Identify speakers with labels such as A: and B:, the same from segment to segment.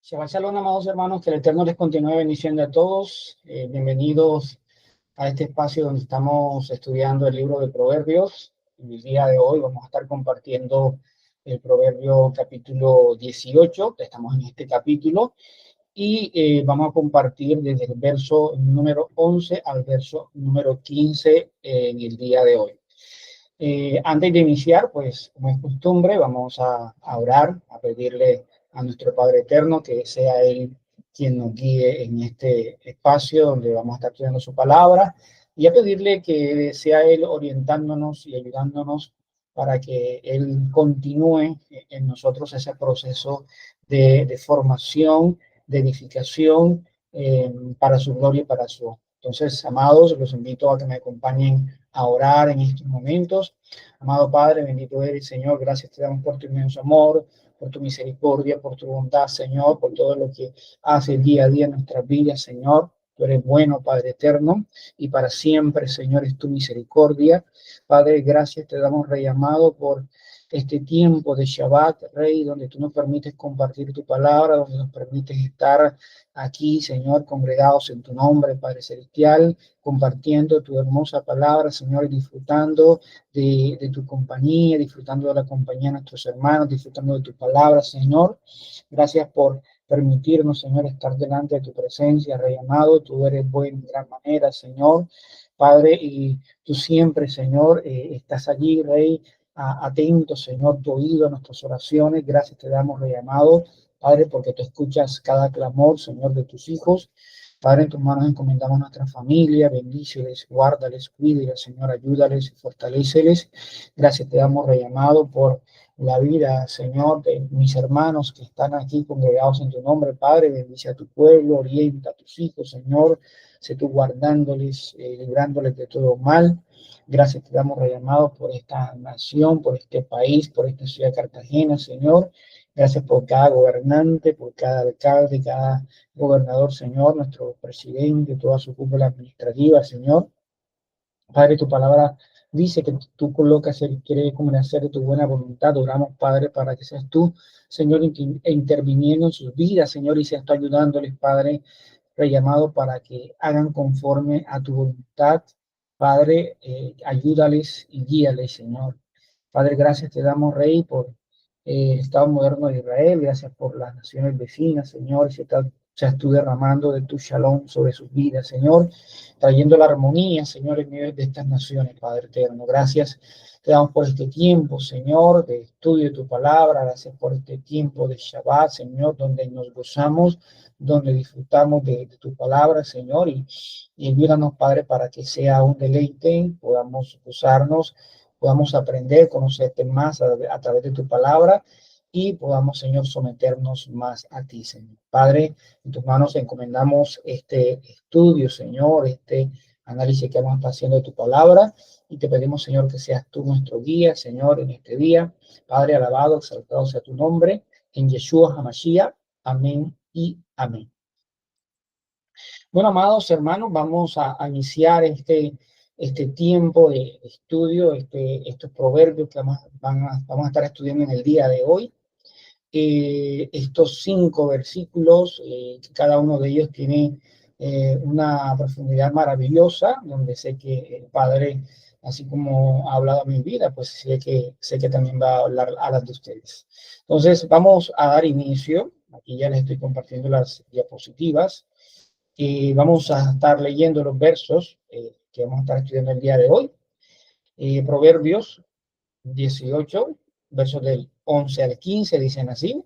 A: Shabbat Shalom, amados hermanos, que el Eterno les continúe bendiciendo a todos. Bienvenidos a este espacio donde estamos estudiando el libro de Proverbios. En el día de hoy vamos a estar compartiendo el Proverbio capítulo 18. Estamos en este capítulo y vamos a compartir desde el verso número 11 al verso número 15 en el día de hoy. Antes de iniciar, pues como es costumbre, vamos a orar, a pedirle a nuestro Padre Eterno que sea Él quien nos guíe en este espacio donde vamos a estar estudiando su palabra y a pedirle que sea Él orientándonos y ayudándonos para que Él continúe en nosotros ese proceso de formación, de edificación para su gloria y para su honra. Entonces, amados, los invito a que me acompañen a orar en estos momentos. Amado Padre, bendito eres, Señor. Gracias te damos por tu inmenso amor, por tu misericordia, por tu bondad, Señor, por todo lo que hace día a día en nuestras vidas, Señor. Tú eres bueno, Padre eterno, y para siempre, Señor, es tu misericordia. Padre, gracias te damos, Rey amado, por este tiempo de Shabbat, Rey, donde tú nos permites compartir tu palabra, donde nos permites estar aquí, Señor, congregados en tu nombre, Padre celestial, compartiendo tu hermosa palabra, Señor, y disfrutando de tu compañía, disfrutando de la compañía de nuestros hermanos, disfrutando de tu palabra, Señor. Gracias por permitirnos, Señor, estar delante de tu presencia, Rey amado. Tú eres bueno en gran manera, Señor. Padre, y tú siempre, Señor, estás allí, Rey, atento, Señor, tu oído a nuestras oraciones. Gracias te damos, Rey amado, Padre, porque tú escuchas cada clamor, Señor, de tus hijos. Padre, en tus manos encomendamos nuestra familia, bendíceles, guárdales, cuídeles, Señor, ayúdales y fortaléceles. Gracias te damos, Rey amado, por la vida, Señor, de mis hermanos que están aquí congregados en tu nombre, Padre. Bendice a tu pueblo, orienta a tus hijos, Señor. Sé tú guardándoles, librándoles de todo mal. Gracias te damos, Rey amado, por esta nación, por este país, por esta ciudad de Cartagena, Señor. Gracias por cada gobernante, por cada alcalde, cada gobernador, Señor, nuestro presidente, toda su cúpula administrativa, Señor. Padre, tu palabra dice que tú colocas el querer como hacer de tu buena voluntad. Oramos, Padre, para que seas tú, Señor, interviniendo en sus vidas, Señor, y seas tú ayudándoles, Padre, rellamado para que hagan conforme a tu voluntad. Padre, ayúdales y guíales, Señor. Padre, gracias te damos, Rey, por el Estado moderno de Israel. Gracias por las naciones vecinas, Señor. Seas tú derramando de tu shalom sobre sus vidas, Señor, trayendo la armonía, Señor, en medio de estas naciones, Padre eterno. Gracias te damos por este tiempo, Señor, de estudio de tu palabra. Gracias por este tiempo de Shabbat, Señor, donde nos gozamos, donde disfrutamos de tu palabra, Señor, y ayúdanos, Padre, para que sea un deleite, podamos gozarnos, podamos aprender, conocerte más a través de tu palabra y podamos, Señor, someternos más a ti, Señor. Padre, en tus manos encomendamos este estudio, Señor, este análisis que vamos a estar haciendo de tu palabra y te pedimos, Señor, que seas tú nuestro guía, Señor, en este día. Padre, alabado, exaltado sea tu nombre, en Yeshua HaMashiach. Amén y amén. Bueno, amados hermanos, vamos a iniciar este tiempo de estudio, estos proverbios que vamos a estar estudiando en el día de hoy. Estos 5 versículos, cada uno de ellos tiene una profundidad maravillosa, donde sé que el Padre, así como ha hablado a mi vida, pues sé que también va a hablar a las de ustedes. Entonces, vamos a dar inicio. Aquí ya les estoy compartiendo las diapositivas. Vamos a estar leyendo los versos que vamos a estar estudiando el día de hoy. Proverbios 18, versos del 11 al 15, dicen así: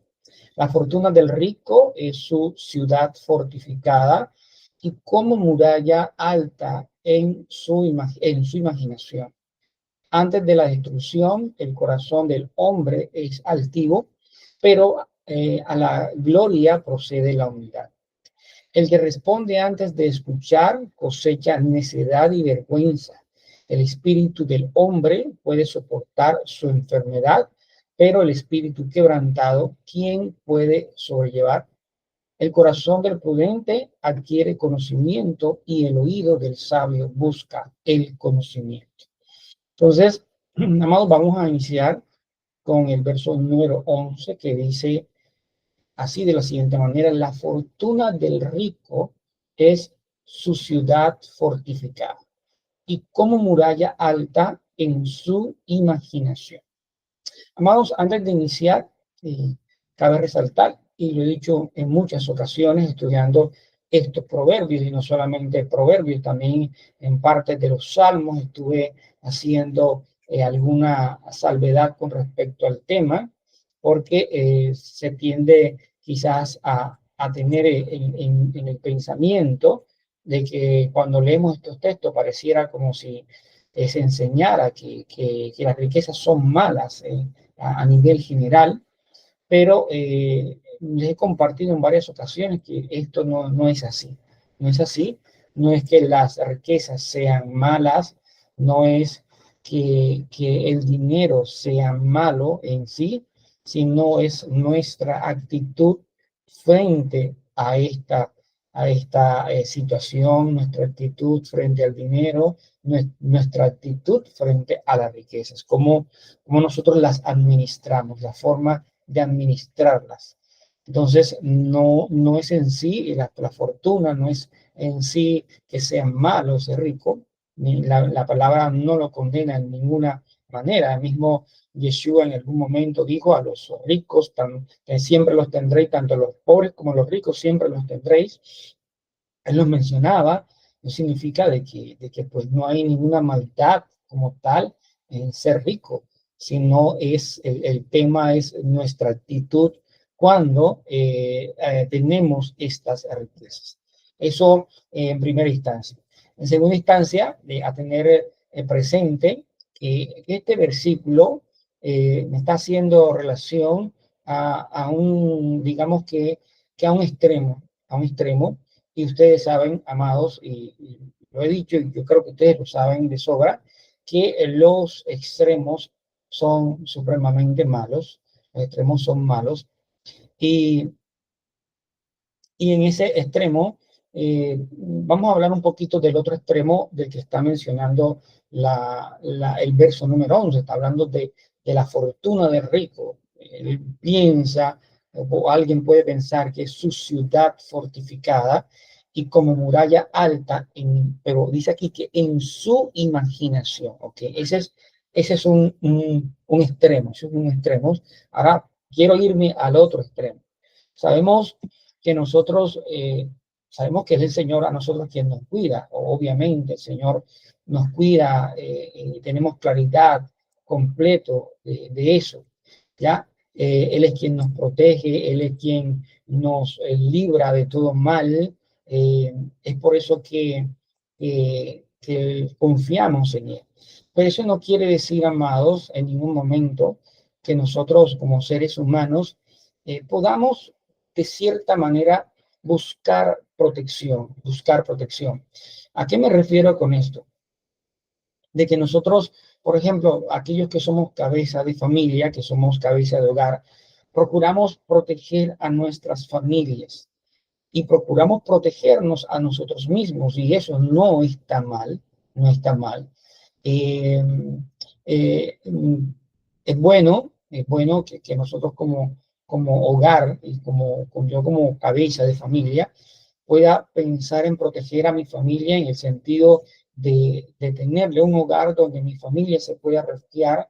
A: la fortuna del rico es su ciudad fortificada y como muralla alta en su imaginación. Antes de la destrucción, el corazón del hombre es altivo, pero a la gloria procede la humildad. El que responde antes de escuchar cosecha necedad y vergüenza. El espíritu del hombre puede soportar su enfermedad, pero el espíritu quebrantado, ¿quién puede sobrellevar? El corazón del prudente adquiere conocimiento y el oído del sabio busca el conocimiento. Entonces, amados, vamos a iniciar con el verso número 11 que dice: así de la siguiente manera: la fortuna del rico es su ciudad fortificada y como muralla alta en su imaginación. Amados, antes de iniciar, cabe resaltar, y lo he dicho en muchas ocasiones estudiando estos proverbios, y no solamente proverbios, también en parte de los salmos estuve haciendo alguna salvedad con respecto al tema, porque se tiende quizás a tener en el pensamiento de que cuando leemos estos textos pareciera como si se enseñara que las riquezas son malas a nivel general, pero les he compartido en varias ocasiones que esto no es así. No es así, no es que las riquezas sean malas, no es que el dinero sea malo en sí, sino es nuestra actitud frente a esta situación, nuestra actitud frente al dinero, nuestra actitud frente a las riquezas, cómo nosotros las administramos, la forma de administrarlas. Entonces, no es en sí la fortuna, no es en sí que sean malos, ser rico, ni la palabra no lo condena en ninguna manera. El mismo Yeshua en algún momento dijo: a los ricos siempre los tendréis, tanto los pobres como los ricos siempre los tendréis. Él los mencionaba, no significa de que pues no hay ninguna maldad como tal en ser rico, sino el tema es nuestra actitud cuando tenemos estas riquezas. Eso en primera instancia. En segunda instancia, a tener presente que este versículo me está haciendo relación digamos que a un extremo, y ustedes saben, amados, y lo he dicho, y yo creo que ustedes lo saben de sobra, que los extremos son supremamente malos, los extremos son malos, y, y en ese extremo, vamos a hablar un poquito del otro extremo del que está mencionando el verso número 11, está hablando de la fortuna del rico. Él piensa, o alguien puede pensar que es su ciudad fortificada y como muralla alta, pero dice aquí que en su imaginación, ¿ok? Ese es un extremo, ese es un extremo. Ahora quiero irme al otro extremo. Sabemos que nosotros, sabemos que es el Señor a nosotros quien nos cuida, obviamente el Señor nos cuida, tenemos claridad completo de eso, ¿ya? Él es quien nos protege, Él es quien nos libra de todo mal, es por eso que confiamos en Él. Pero eso no quiere decir, amados, en ningún momento que nosotros como seres humanos podamos de cierta manera buscar protección, buscar protección. ¿A qué me refiero con esto? De que nosotros, por ejemplo, aquellos que somos cabeza de familia, que somos cabeza de hogar, procuramos proteger a nuestras familias y procuramos protegernos a nosotros mismos, y eso no está mal, no está mal. Eh, eh, es bueno que nosotros como hogar y yo como cabeza de familia pueda pensar en proteger a mi familia en el sentido de tenerle un hogar donde mi familia se pueda refugiar,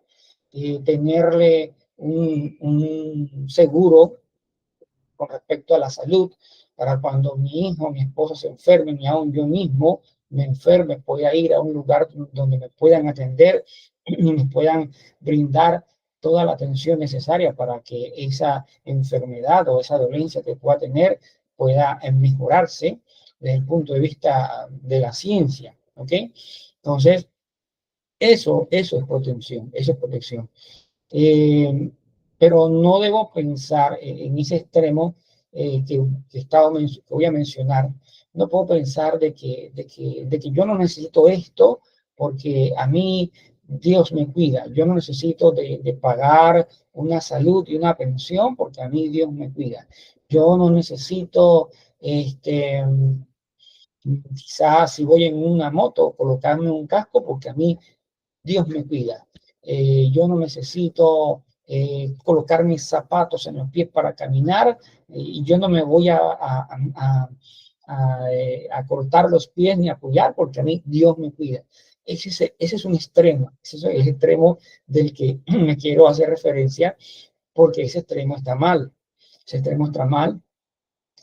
A: tenerle un seguro con respecto a la salud, para cuando mi hijo, mi esposa se enfermen, ni aún yo mismo me enferme, pueda ir a un lugar donde me puedan atender y me puedan brindar toda la atención necesaria para que esa enfermedad o esa dolencia que pueda tener pueda mejorarse desde el punto de vista de la ciencia, ¿ok? Entonces, eso es protección, eso es protección. Eh, pero no debo pensar en ese extremo que voy a mencionar. No puedo pensar de que yo no necesito esto porque a mí Dios me cuida. Yo no necesito de pagar una salud y una pensión porque a mí Dios me cuida. Yo no necesito, quizás si voy en una moto, colocarme un casco porque a mí Dios me cuida. Yo no necesito colocar mis zapatos en los pies para caminar, y yo no me voy a cortar los pies ni a apoyar porque a mí Dios me cuida. Ese es un extremo, ese es el extremo del que me quiero hacer referencia, porque ese extremo está mal. Ese extremo está mal.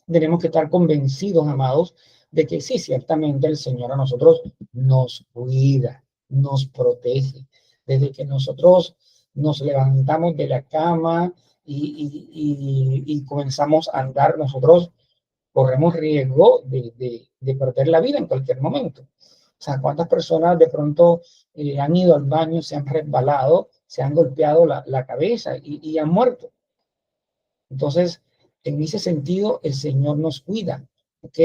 A: Tenemos que estar convencidos, amados, de que sí, ciertamente el Señor a nosotros nos cuida, nos protege. Desde que nosotros nos levantamos de la cama y comenzamos a andar, nosotros corremos riesgo de perder la vida en cualquier momento. O sea, ¿cuántas personas de pronto han ido al baño, se han resbalado, se han golpeado la cabeza y han muerto? Entonces, en ese sentido, el Señor nos cuida, ¿ok?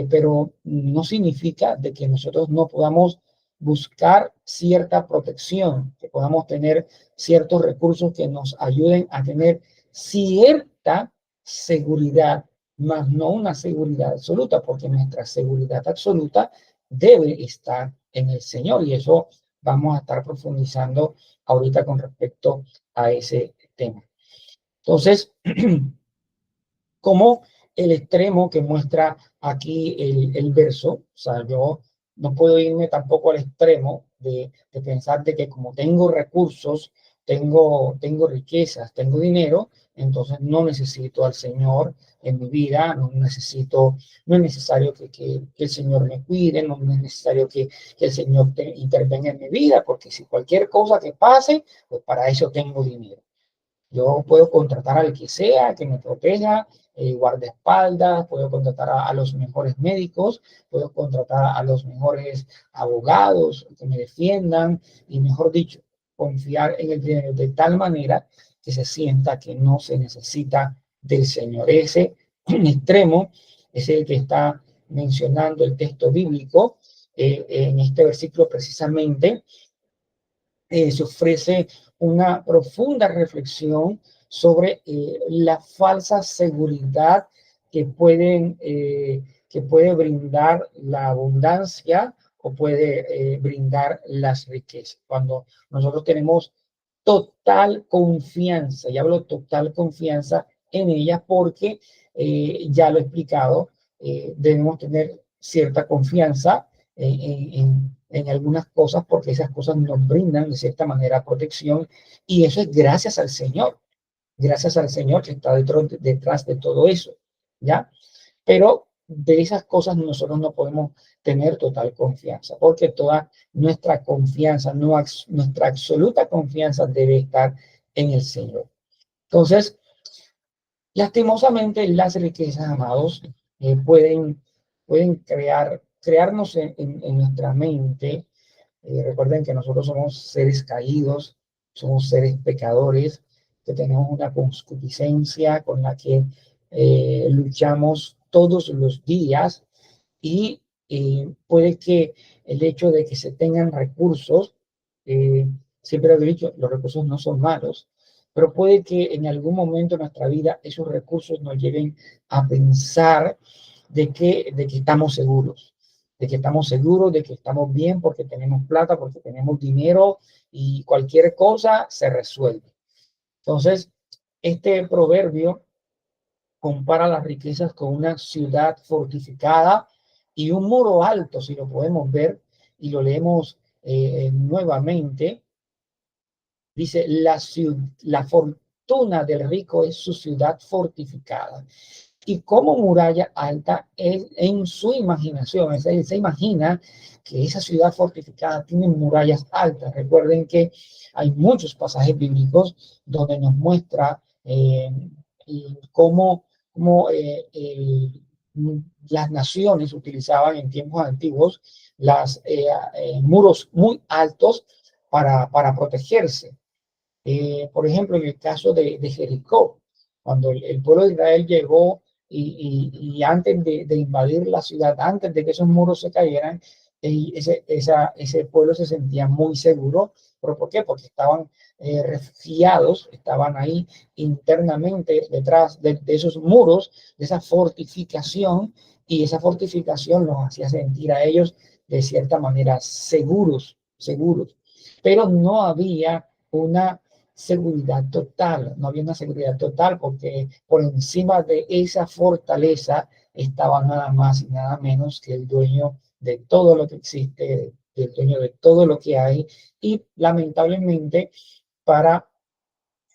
A: Pero no significa de que nosotros no podamos buscar cierta protección, que podamos tener ciertos recursos que nos ayuden a tener cierta seguridad, más no una seguridad absoluta, porque nuestra seguridad absoluta debe estar en el Señor, y eso vamos a estar profundizando ahorita con respecto a ese tema. Entonces, como el extremo que muestra aquí el verso, o sea, yo no puedo irme tampoco al extremo de pensar de que como tengo recursos, tengo riquezas, tengo dinero, entonces no necesito al Señor en mi vida, no es necesario que el Señor me cuide, no es necesario que el Señor intervenga en mi vida, porque si cualquier cosa que pase, pues para eso tengo dinero. Yo puedo contratar al que sea que me proteja, guardaespaldas, puedo contratar a los mejores médicos, puedo contratar a los mejores abogados que me defiendan y, mejor dicho, confiar en el dinero de tal manera que se sienta que no se necesita del Señor. Ese extremo es el que está mencionando el texto bíblico en este versículo precisamente. Se ofrece una profunda reflexión sobre la falsa seguridad que puede brindar la abundancia o puede brindar las riquezas. Cuando nosotros tenemos total confianza, y hablo total confianza en ellas porque ya lo he explicado, debemos tener cierta confianza en algunas cosas, porque esas cosas nos brindan de cierta manera protección, y eso es gracias al Señor que está detrás de todo eso, ¿ya? Pero de esas cosas nosotros no podemos tener total confianza, porque toda nuestra confianza, nuestra absoluta confianza debe estar en el Señor. Entonces, lastimosamente, las riquezas, amados, pueden crearnos en nuestra mente. Recuerden que nosotros somos seres caídos, somos seres pecadores, que tenemos una concupiscencia con la que luchamos todos los días, y puede que el hecho de que se tengan recursos, siempre lo he dicho, los recursos no son malos, pero puede que en algún momento de nuestra vida esos recursos nos lleven a pensar de que estamos seguros, de que estamos bien porque tenemos plata, porque tenemos dinero, y cualquier cosa se resuelve. Entonces, este proverbio compara las riquezas con una ciudad fortificada y un muro alto, si lo podemos ver, y lo leemos nuevamente. Dice, la fortuna del rico es su ciudad fortificada. Y como muralla alta es en su imaginación. Él se imagina que esa ciudad fortificada tiene murallas altas. Recuerden que hay muchos pasajes bíblicos donde nos muestra cómo las naciones utilizaban en tiempos antiguos muros muy altos para protegerse. Por ejemplo, en el caso de Jericó, cuando el pueblo de Israel llegó y antes de invadir la ciudad, antes de que esos muros se cayeran, ese pueblo se sentía muy seguro. ¿Pero por qué? Porque estaban refugiados, estaban ahí internamente detrás de esos muros, de esa fortificación, y esa fortificación los hacía sentir a ellos de cierta manera seguros. Pero no había una seguridad total, no había una seguridad total porque por encima de esa fortaleza estaba nada más y nada menos que el dueño de todo lo que existe, el dueño de todo lo que hay, y lamentablemente para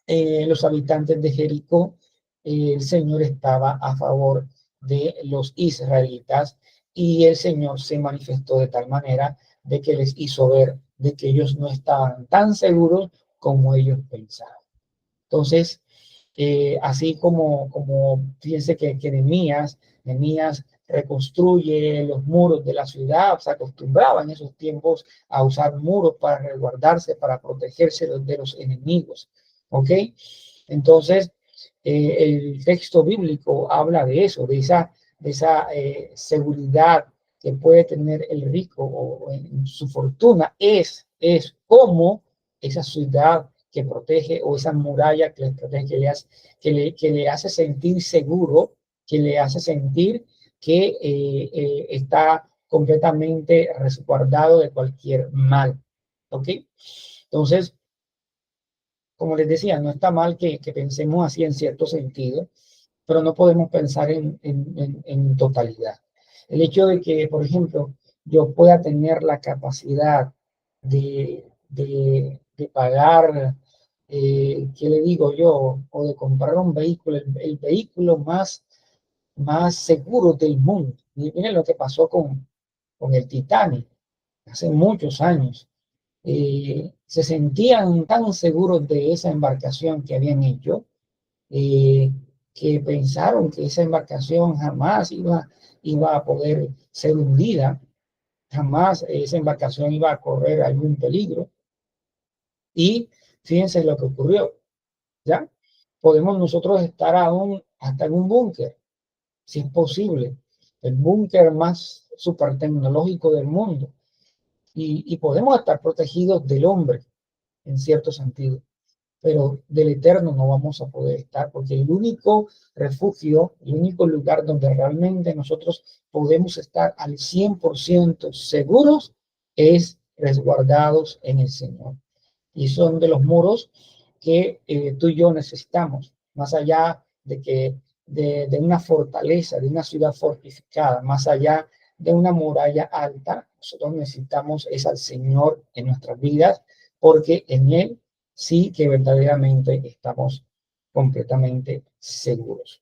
A: los habitantes de Jericó, el Señor estaba a favor de los israelitas y el Señor se manifestó de tal manera de que les hizo ver de que ellos no estaban tan seguros como ellos pensaban. Entonces, así como fíjense que Nehemías reconstruye los muros de la ciudad, se acostumbraba en esos tiempos a usar muros para resguardarse, para protegerse de los enemigos. ¿Ok? Entonces, el texto bíblico habla de eso, de esa seguridad que puede tener el rico o en su fortuna, es como esa ciudad que protege o esa muralla que le protege, que le hace sentir seguro, que le hace sentir que está completamente resguardado de cualquier mal. ¿Ok? Entonces, como les decía, no está mal que pensemos así en cierto sentido, pero no podemos pensar en totalidad. El hecho de que, por ejemplo, yo pueda tener la capacidad de pagar, ¿qué le digo yo? O de comprar un vehículo, el vehículo más seguro del mundo. Y miren lo que pasó con el Titanic hace muchos años. Se sentían tan seguros de esa embarcación que habían hecho, eh, que pensaron que esa embarcación jamás iba a poder ser hundida, jamás esa embarcación iba a correr algún peligro. Y fíjense lo que ocurrió, ¿ya? Podemos nosotros estar aún hasta en un búnker, si es posible, el búnker más super tecnológico del mundo. Y podemos estar protegidos del hombre, en cierto sentido, pero del eterno no vamos a poder estar, porque el único refugio, el único lugar donde realmente nosotros podemos estar al 100% seguros es resguardados en el Señor. Y son de los muros que tú y yo necesitamos, más allá de una fortaleza, de una ciudad fortificada, más allá de una muralla alta, nosotros necesitamos es al Señor en nuestras vidas, porque en Él sí que verdaderamente estamos completamente seguros.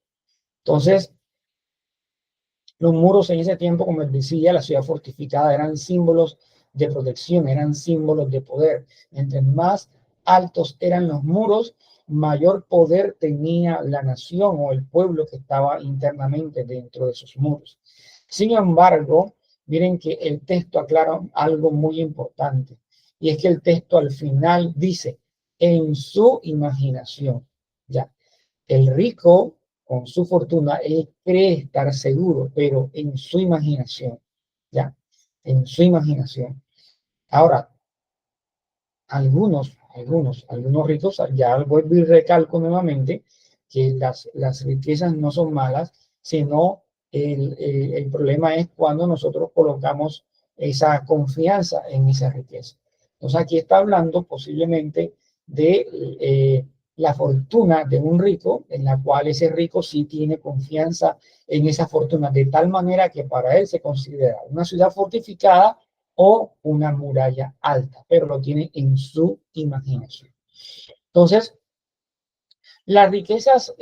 A: Entonces, los muros en ese tiempo, como les decía, la ciudad fortificada eran símbolos de protección, eran símbolos de poder. Entre más altos eran los muros, mayor poder tenía la nación o el pueblo que estaba internamente dentro de esos muros. Sin embargo, miren que el texto aclara algo muy importante, y es que el texto al final dice, en su imaginación, ya, el rico con su fortuna, él cree estar seguro, pero en su imaginación, ya, en su imaginación. Ahora, algunos ricos, ya vuelvo y recalco nuevamente que las riquezas no son malas, sino el problema es cuando nosotros colocamos esa confianza en esa riqueza. Entonces aquí está hablando posiblemente de la fortuna de un rico, en la cual ese rico sí tiene confianza en esa fortuna, de tal manera que para él se considera una ciudad fortificada o una muralla alta, pero lo tiene en su imaginación. Entonces, las riquezas,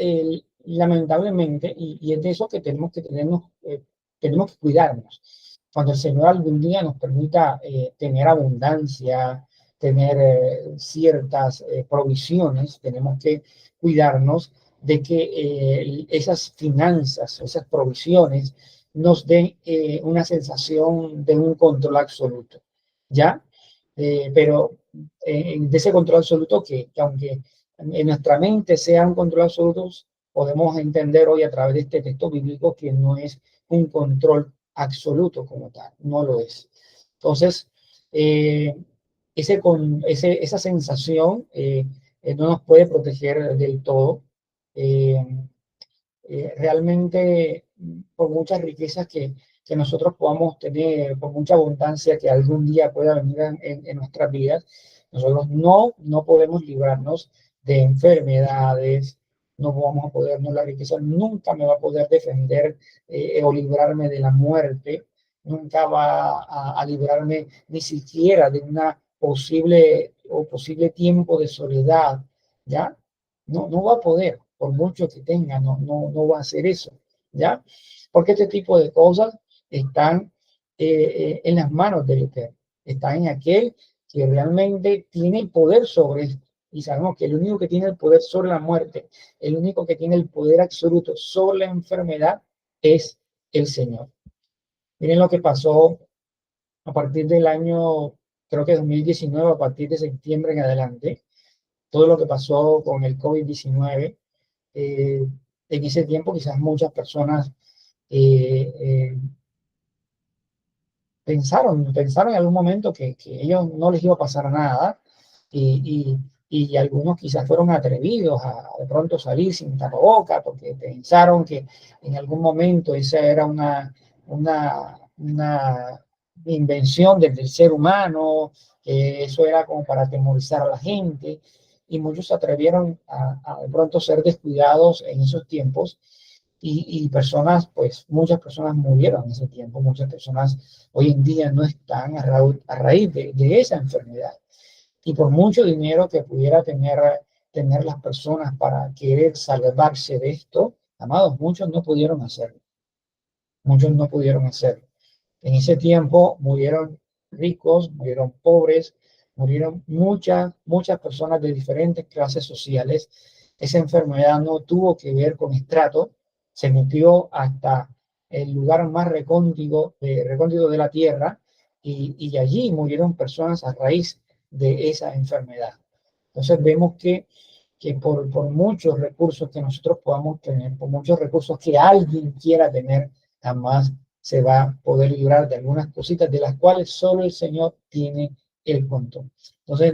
A: lamentablemente, y es de eso que tenemos que cuidarnos. Cuando el Señor algún día nos permita tener abundancia, tener ciertas provisiones, tenemos que cuidarnos de que esas finanzas, esas provisiones, nos den una sensación de un control absoluto, ¿ya? Pero de ese control absoluto que aunque en nuestra mente sea un control absoluto, podemos entender hoy a través de este texto bíblico que no es un control absoluto como tal, no lo es. Entonces, esa sensación no nos puede proteger del todo. Eh, Realmente, por muchas riquezas que nosotros podamos tener, por mucha abundancia que algún día pueda venir en nuestras vidas, nosotros no podemos librarnos de enfermedades, no vamos a poder, no, la riqueza nunca me va a poder defender o librarme de la muerte, nunca va a librarme ni siquiera de una posible tiempo de soledad, ¿ya? No va a poder, por mucho que tenga, no va a hacer eso, ¿ya? Porque este tipo de cosas están en las manos del Eterno, están en aquel que realmente tiene el poder sobre esto. Y sabemos que el único que tiene el poder sobre la muerte, el único que tiene el poder absoluto sobre la enfermedad es el Señor. Miren lo que pasó a partir del año, creo que 2019, a partir de septiembre en adelante, todo lo que pasó con el COVID-19. En ese tiempo quizás muchas personas eh, eh, pensaron en algún momento que ellos no les iba a pasar nada y algunos quizás fueron atrevidos a de pronto salir sin tapaboca porque pensaron que en algún momento esa era una invención del ser humano, que eso era como para atemorizar a la gente y muchos se atrevieron a de pronto ser descuidados en esos tiempos y personas, pues muchas personas murieron en ese tiempo, muchas personas hoy en día no están a raíz de esa enfermedad. Y por mucho dinero que pudiera tener las personas para querer salvarse de esto, amados, muchos no pudieron hacerlo. Muchos no pudieron hacerlo. En ese tiempo murieron ricos, murieron pobres, murieron muchas personas de diferentes clases sociales. Esa enfermedad no tuvo que ver con estrato, se metió hasta el lugar más recóndito de la tierra y allí murieron personas a raíz de esa enfermedad. Entonces vemos que por muchos recursos que nosotros podamos tener, por muchos recursos que alguien quiera tener, jamás se va a poder librar de algunas cositas de las cuales solo el Señor tiene el control. Entonces,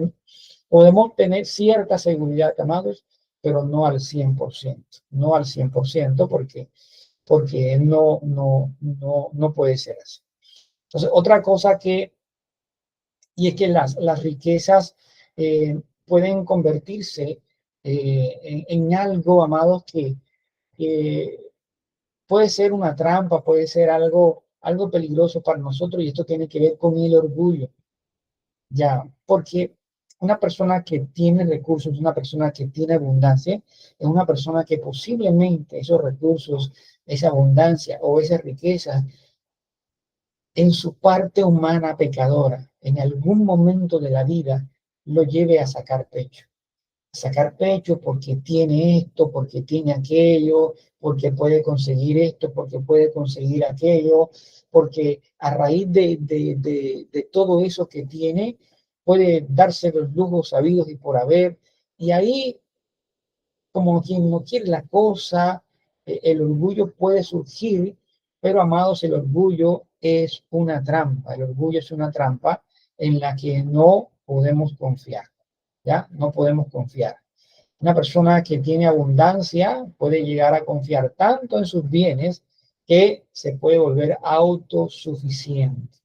A: podemos tener cierta seguridad, amados, pero no al 100%, no al 100% porque no puede ser así. Entonces, otra cosa y es que las riquezas pueden convertirse en algo, amados, que puede ser una trampa, puede ser algo peligroso para nosotros y esto tiene que ver con el orgullo, ya, porque una persona que tiene recursos, una persona que tiene abundancia, es una persona que posiblemente esos recursos, esa abundancia o esa riqueza en su parte humana pecadora, en algún momento de la vida, lo lleve a sacar pecho porque tiene esto, porque tiene aquello, porque puede conseguir esto, porque puede conseguir aquello, porque a raíz de todo eso que tiene, puede darse los lujos sabidos y por haber. Y ahí, como quien no quiere la cosa, el orgullo puede surgir, pero amados, el orgullo es una trampa, el orgullo es una trampa en la que no podemos confiar, ¿ya? No podemos confiar. Una persona que tiene abundancia puede llegar a confiar tanto en sus bienes que se puede volver autosuficiente,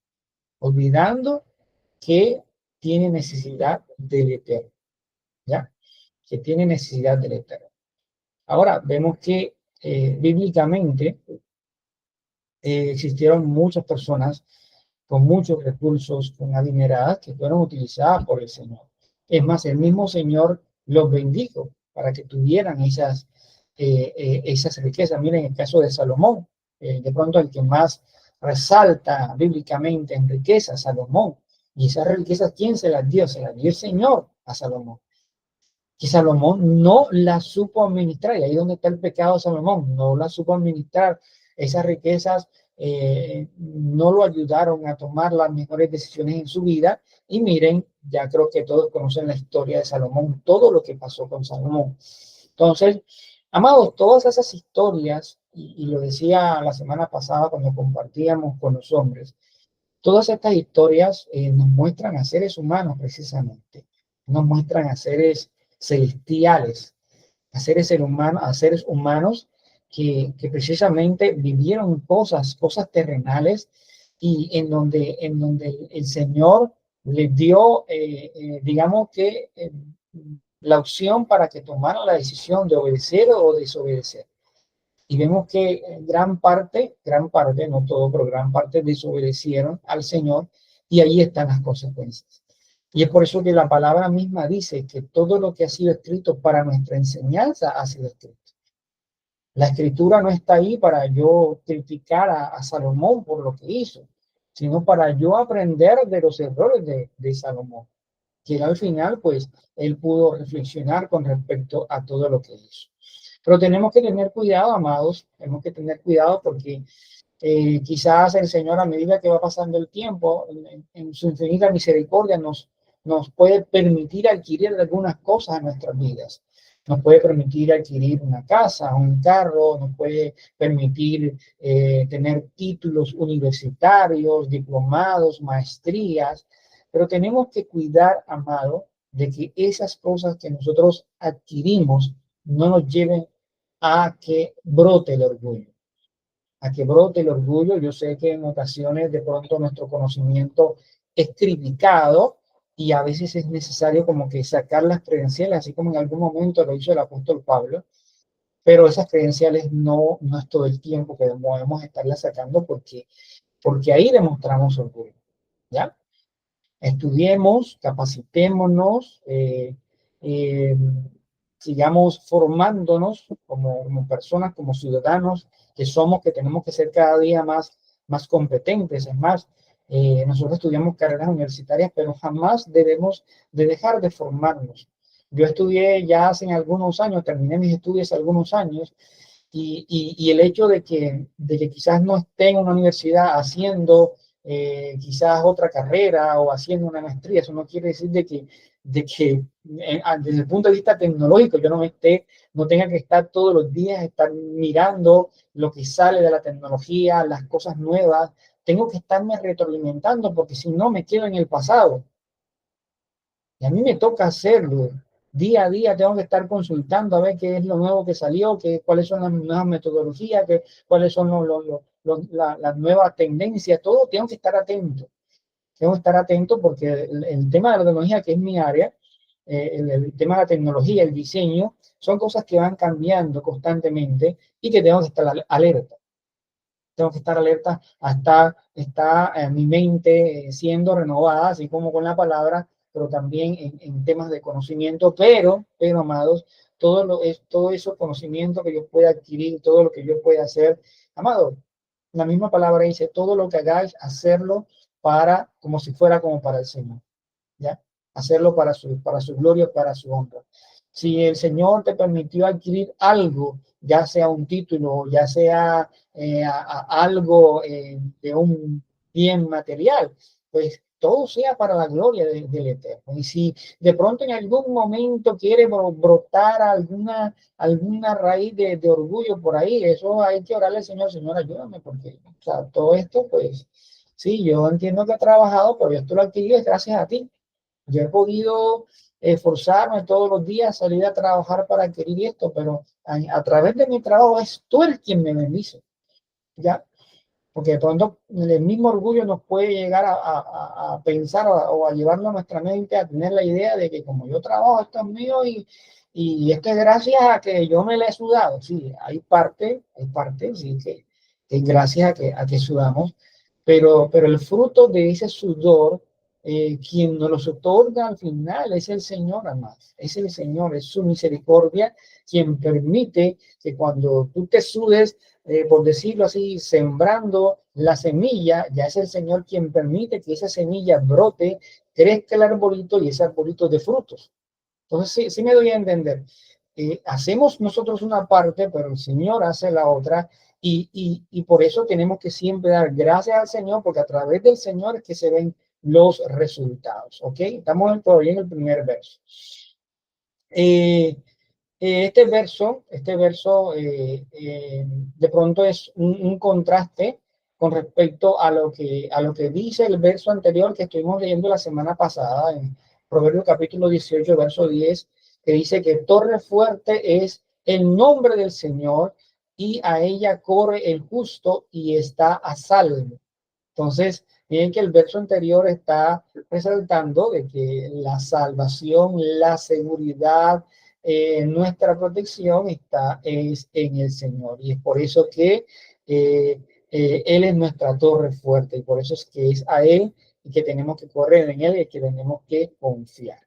A: olvidando que tiene necesidad del Eterno, ¿ya? Que tiene necesidad del Eterno. Ahora, vemos que bíblicamente existieron muchas personas con muchos recursos, con adineradas, que fueron utilizadas por el Señor. Es más, el mismo Señor los bendijo para que tuvieran esas riquezas. Miren el caso de Salomón, de pronto el que más resalta bíblicamente en riqueza, Salomón. Y esas riquezas, ¿quién se las dio? Se las dio el Señor a Salomón. Que Salomón no la supo administrar, y ahí es donde está el pecado de Salomón, no la supo administrar. Esas riquezas no lo ayudaron a tomar las mejores decisiones en su vida, y miren, ya creo que todos conocen la historia de Salomón, todo lo que pasó con Salomón. Entonces, amados, todas esas historias, y lo decía la semana pasada cuando compartíamos con los hombres, todas estas historias nos muestran a seres humanos precisamente, nos muestran a seres celestiales, a seres humanos que precisamente vivieron cosas terrenales y en donde el Señor les dio, digamos que la opción para que tomaran la decisión de obedecer o desobedecer. Y vemos que gran parte, no todo, pero gran parte desobedecieron al Señor y ahí están las consecuencias. Y es por eso que la palabra misma dice que todo lo que ha sido escrito para nuestra enseñanza ha sido escrito. La escritura no está ahí para yo criticar a Salomón por lo que hizo, sino para yo aprender de los errores de Salomón, que al final, pues, él pudo reflexionar con respecto a todo lo que hizo. Pero tenemos que tener cuidado, amados, tenemos que tener cuidado porque quizás el Señor, a medida que va pasando el tiempo, en su infinita misericordia, nos puede permitir adquirir algunas cosas en nuestras vidas. Nos puede permitir adquirir una casa, un carro, nos puede permitir tener títulos universitarios, diplomados, maestrías, pero tenemos que cuidar, amado, de que esas cosas que nosotros adquirimos no nos lleven a que brote el orgullo. A que brote el orgullo. Yo sé que en ocasiones de pronto nuestro conocimiento es criticado y a veces es necesario como que sacar las credenciales, así como en algún momento lo hizo el apóstol Pablo, pero esas credenciales no es todo el tiempo que debemos estarlas sacando porque ahí demostramos orgullo, ¿ya? Estudiemos, capacitémonos, eh, sigamos formándonos como personas, como ciudadanos que somos, que tenemos que ser cada día más competentes. Es más, nosotros estudiamos carreras universitarias, pero jamás debemos de dejar de formarnos. Yo estudié ya hace algunos años, terminé mis estudios hace algunos años, y el hecho de que quizás no esté en una universidad haciendo quizás otra carrera o haciendo una maestría, eso no quiere decir de que desde el punto de vista tecnológico yo no tenga que estar todos los días, estar mirando lo que sale de la tecnología, las cosas nuevas. Tengo que estarme retroalimentando porque si no me quedo en el pasado. Y a mí me toca hacerlo. Día a día tengo que estar consultando a ver qué es lo nuevo que salió, cuáles son las nuevas metodologías, cuáles son las nuevas tendencias, todo. Tengo que estar atento. Tengo que estar atento porque el tema de la tecnología, que es mi área, el tema de la tecnología, el diseño, son cosas que van cambiando constantemente y que tengo que estar alerta. Tengo que estar alerta hasta está mi mente siendo renovada, así como con la palabra, pero también en temas de conocimiento, pero amados, todo eso conocimiento que yo pueda adquirir, todo lo que yo pueda hacer, amado, la misma palabra dice, todo lo que hagáis, hacerlo como si fuera como para el Señor, ¿ya? Hacerlo para su gloria, para su honra. Si el Señor te permitió adquirir algo, ya sea un título, ya sea algo de un bien material, pues todo sea para la gloria del Eterno. Y si de pronto en algún momento quiere brotar alguna raíz de orgullo por ahí, eso hay que orarle al Señor, Señor, ayúdame, porque o sea, todo esto, pues sí, yo entiendo que he trabajado, pero esto lo adquirí gracias a ti. Yo he podido esforzarme todos los días, salir a trabajar para adquirir esto, pero a través de mi trabajo es tú el quien me bendice, ¿ya? Porque de pronto el mismo orgullo nos puede llegar a pensar o a llevarlo a nuestra mente a tener la idea de que como yo trabajo, esto es mío y esto es gracias a que yo me la he sudado. Sí, hay parte, sí, que es gracias a que sudamos, pero el fruto de ese sudor, quien nos los otorga al final es el Señor, además. Es el Señor, es su misericordia quien permite que cuando tú te sudes, por decirlo así, sembrando la semilla, ya es el Señor quien permite que esa semilla brote, crezca el arbolito y ese arbolito de frutos. Entonces, sí me doy a entender. Hacemos nosotros una parte, pero el Señor hace la otra. Y por eso tenemos que siempre dar gracias al Señor, porque a través del Señor es que se ven los resultados. ¿Ok? Estamos todavía en el primer verso. Este verso de pronto es un contraste con respecto a lo que dice el verso anterior que estuvimos leyendo la semana pasada en Proverbios capítulo 18, verso 10, que dice que torre fuerte es el nombre del Señor y a ella corre el justo y está a salvo. Entonces, Miren que el verso anterior está resaltando de que la salvación, la seguridad, nuestra protección es en el Señor. Y es por eso que eh, Él es nuestra torre fuerte y por eso es que es a Él y que tenemos que correr en Él y que tenemos que confiar.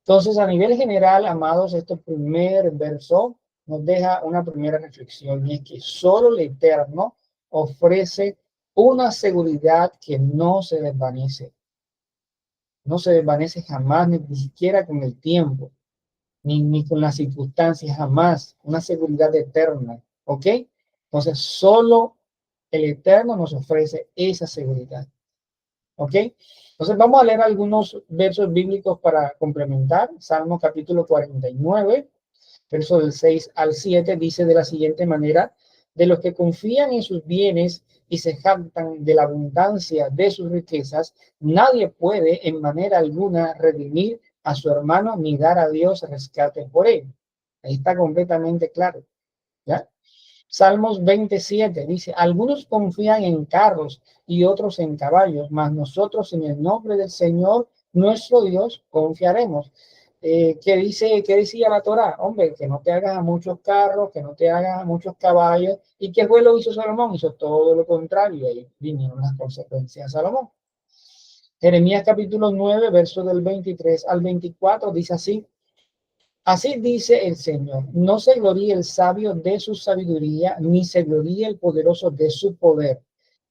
A: Entonces, a nivel general, amados, este primer verso nos deja una primera reflexión y es que solo el Eterno ofrece una seguridad que no se desvanece. No se desvanece jamás, ni siquiera con el tiempo, ni con las circunstancias, jamás. Una seguridad eterna, ¿ok? Entonces, solo el Eterno nos ofrece esa seguridad. ¿Ok? Entonces vamos a leer algunos versos bíblicos para complementar. Salmo capítulo 49, verso del 6 al 7, dice de la siguiente manera: de los que confían en sus bienes y se jactan de la abundancia de sus riquezas, nadie puede en manera alguna redimir a su hermano ni dar a Dios rescate por él. Ahí está completamente claro. ¿Ya? Salmos 27 dice: algunos confían en carros y otros en caballos, mas nosotros en el nombre del Señor nuestro Dios confiaremos. ¿Qué decía la Torá? Hombre, que no te hagas a muchos carros, que no te hagas a muchos caballos. ¿Y qué fue lo que hizo Salomón? Hizo todo lo contrario, y ahí vinieron las consecuencias de Salomón. Jeremías capítulo 9, verso del 23 al 24 dice así: así dice el Señor: no se gloríe el sabio de su sabiduría, ni se gloríe el poderoso de su poder.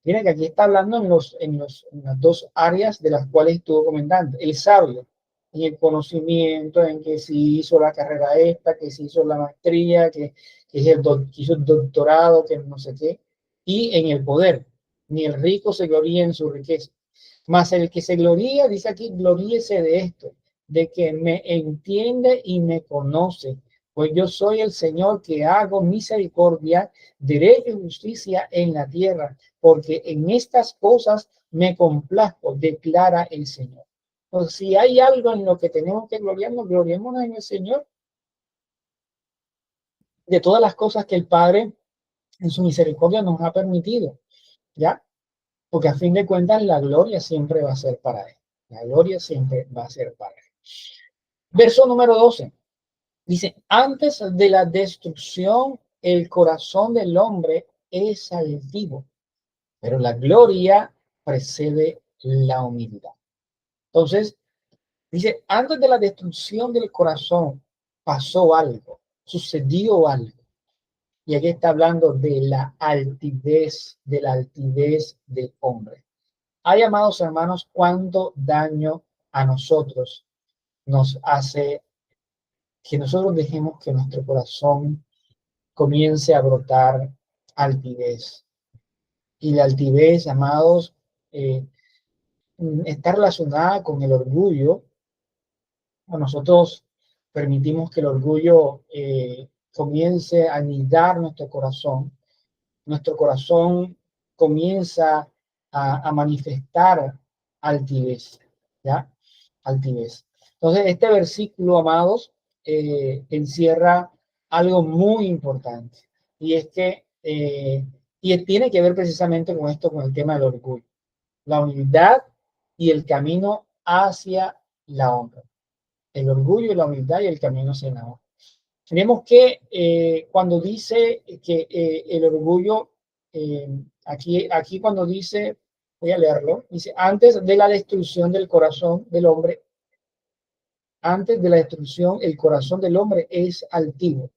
A: Miren que aquí está hablando en las dos áreas de las cuales estuvo comentando. El sabio, en el conocimiento, en que si hizo la carrera esta, que si hizo la maestría, que hizo el doctorado, que no sé qué. Y en el poder, ni el rico se gloría en su riqueza. Mas el que se gloría, dice aquí, gloríese de esto, de que me entiende y me conoce, pues yo soy el Señor que hago misericordia, derecho y justicia en la tierra, porque en estas cosas me complazco, declara el Señor. Pues si hay algo en lo que tenemos que gloriarnos, gloriémonos en el Señor, de todas las cosas que el Padre en su misericordia nos ha permitido, ¿ya? Porque a fin de cuentas la gloria siempre va a ser para Él. La gloria siempre va a ser para Él. Verso número 12. Dice: antes de la destrucción, el corazón del hombre es altivo, pero la gloria precede la humildad. Entonces, dice, antes de la destrucción del corazón pasó algo, sucedió algo. Y aquí está hablando de la altivez del hombre. Hay, amados hermanos, cuánto daño a nosotros nos hace que nosotros dejemos que nuestro corazón comience a brotar altivez. Y la altivez, amados, eh, está relacionada con el orgullo. Nosotros permitimos que el orgullo comience a anidar nuestro corazón. Nuestro corazón comienza a manifestar altivez, ¿ya? Altivez. Entonces, este versículo, amados, encierra algo muy importante, y es que, y tiene que ver precisamente con esto, con el tema del orgullo, la humildad y el camino hacia la honra. El orgullo y la humildad y el camino hacia la honra. Tenemos que cuando dice que el orgullo, aquí cuando dice, voy a leerlo, dice, antes de la destrucción del corazón del hombre, antes de la destrucción, el corazón del hombre es altivo.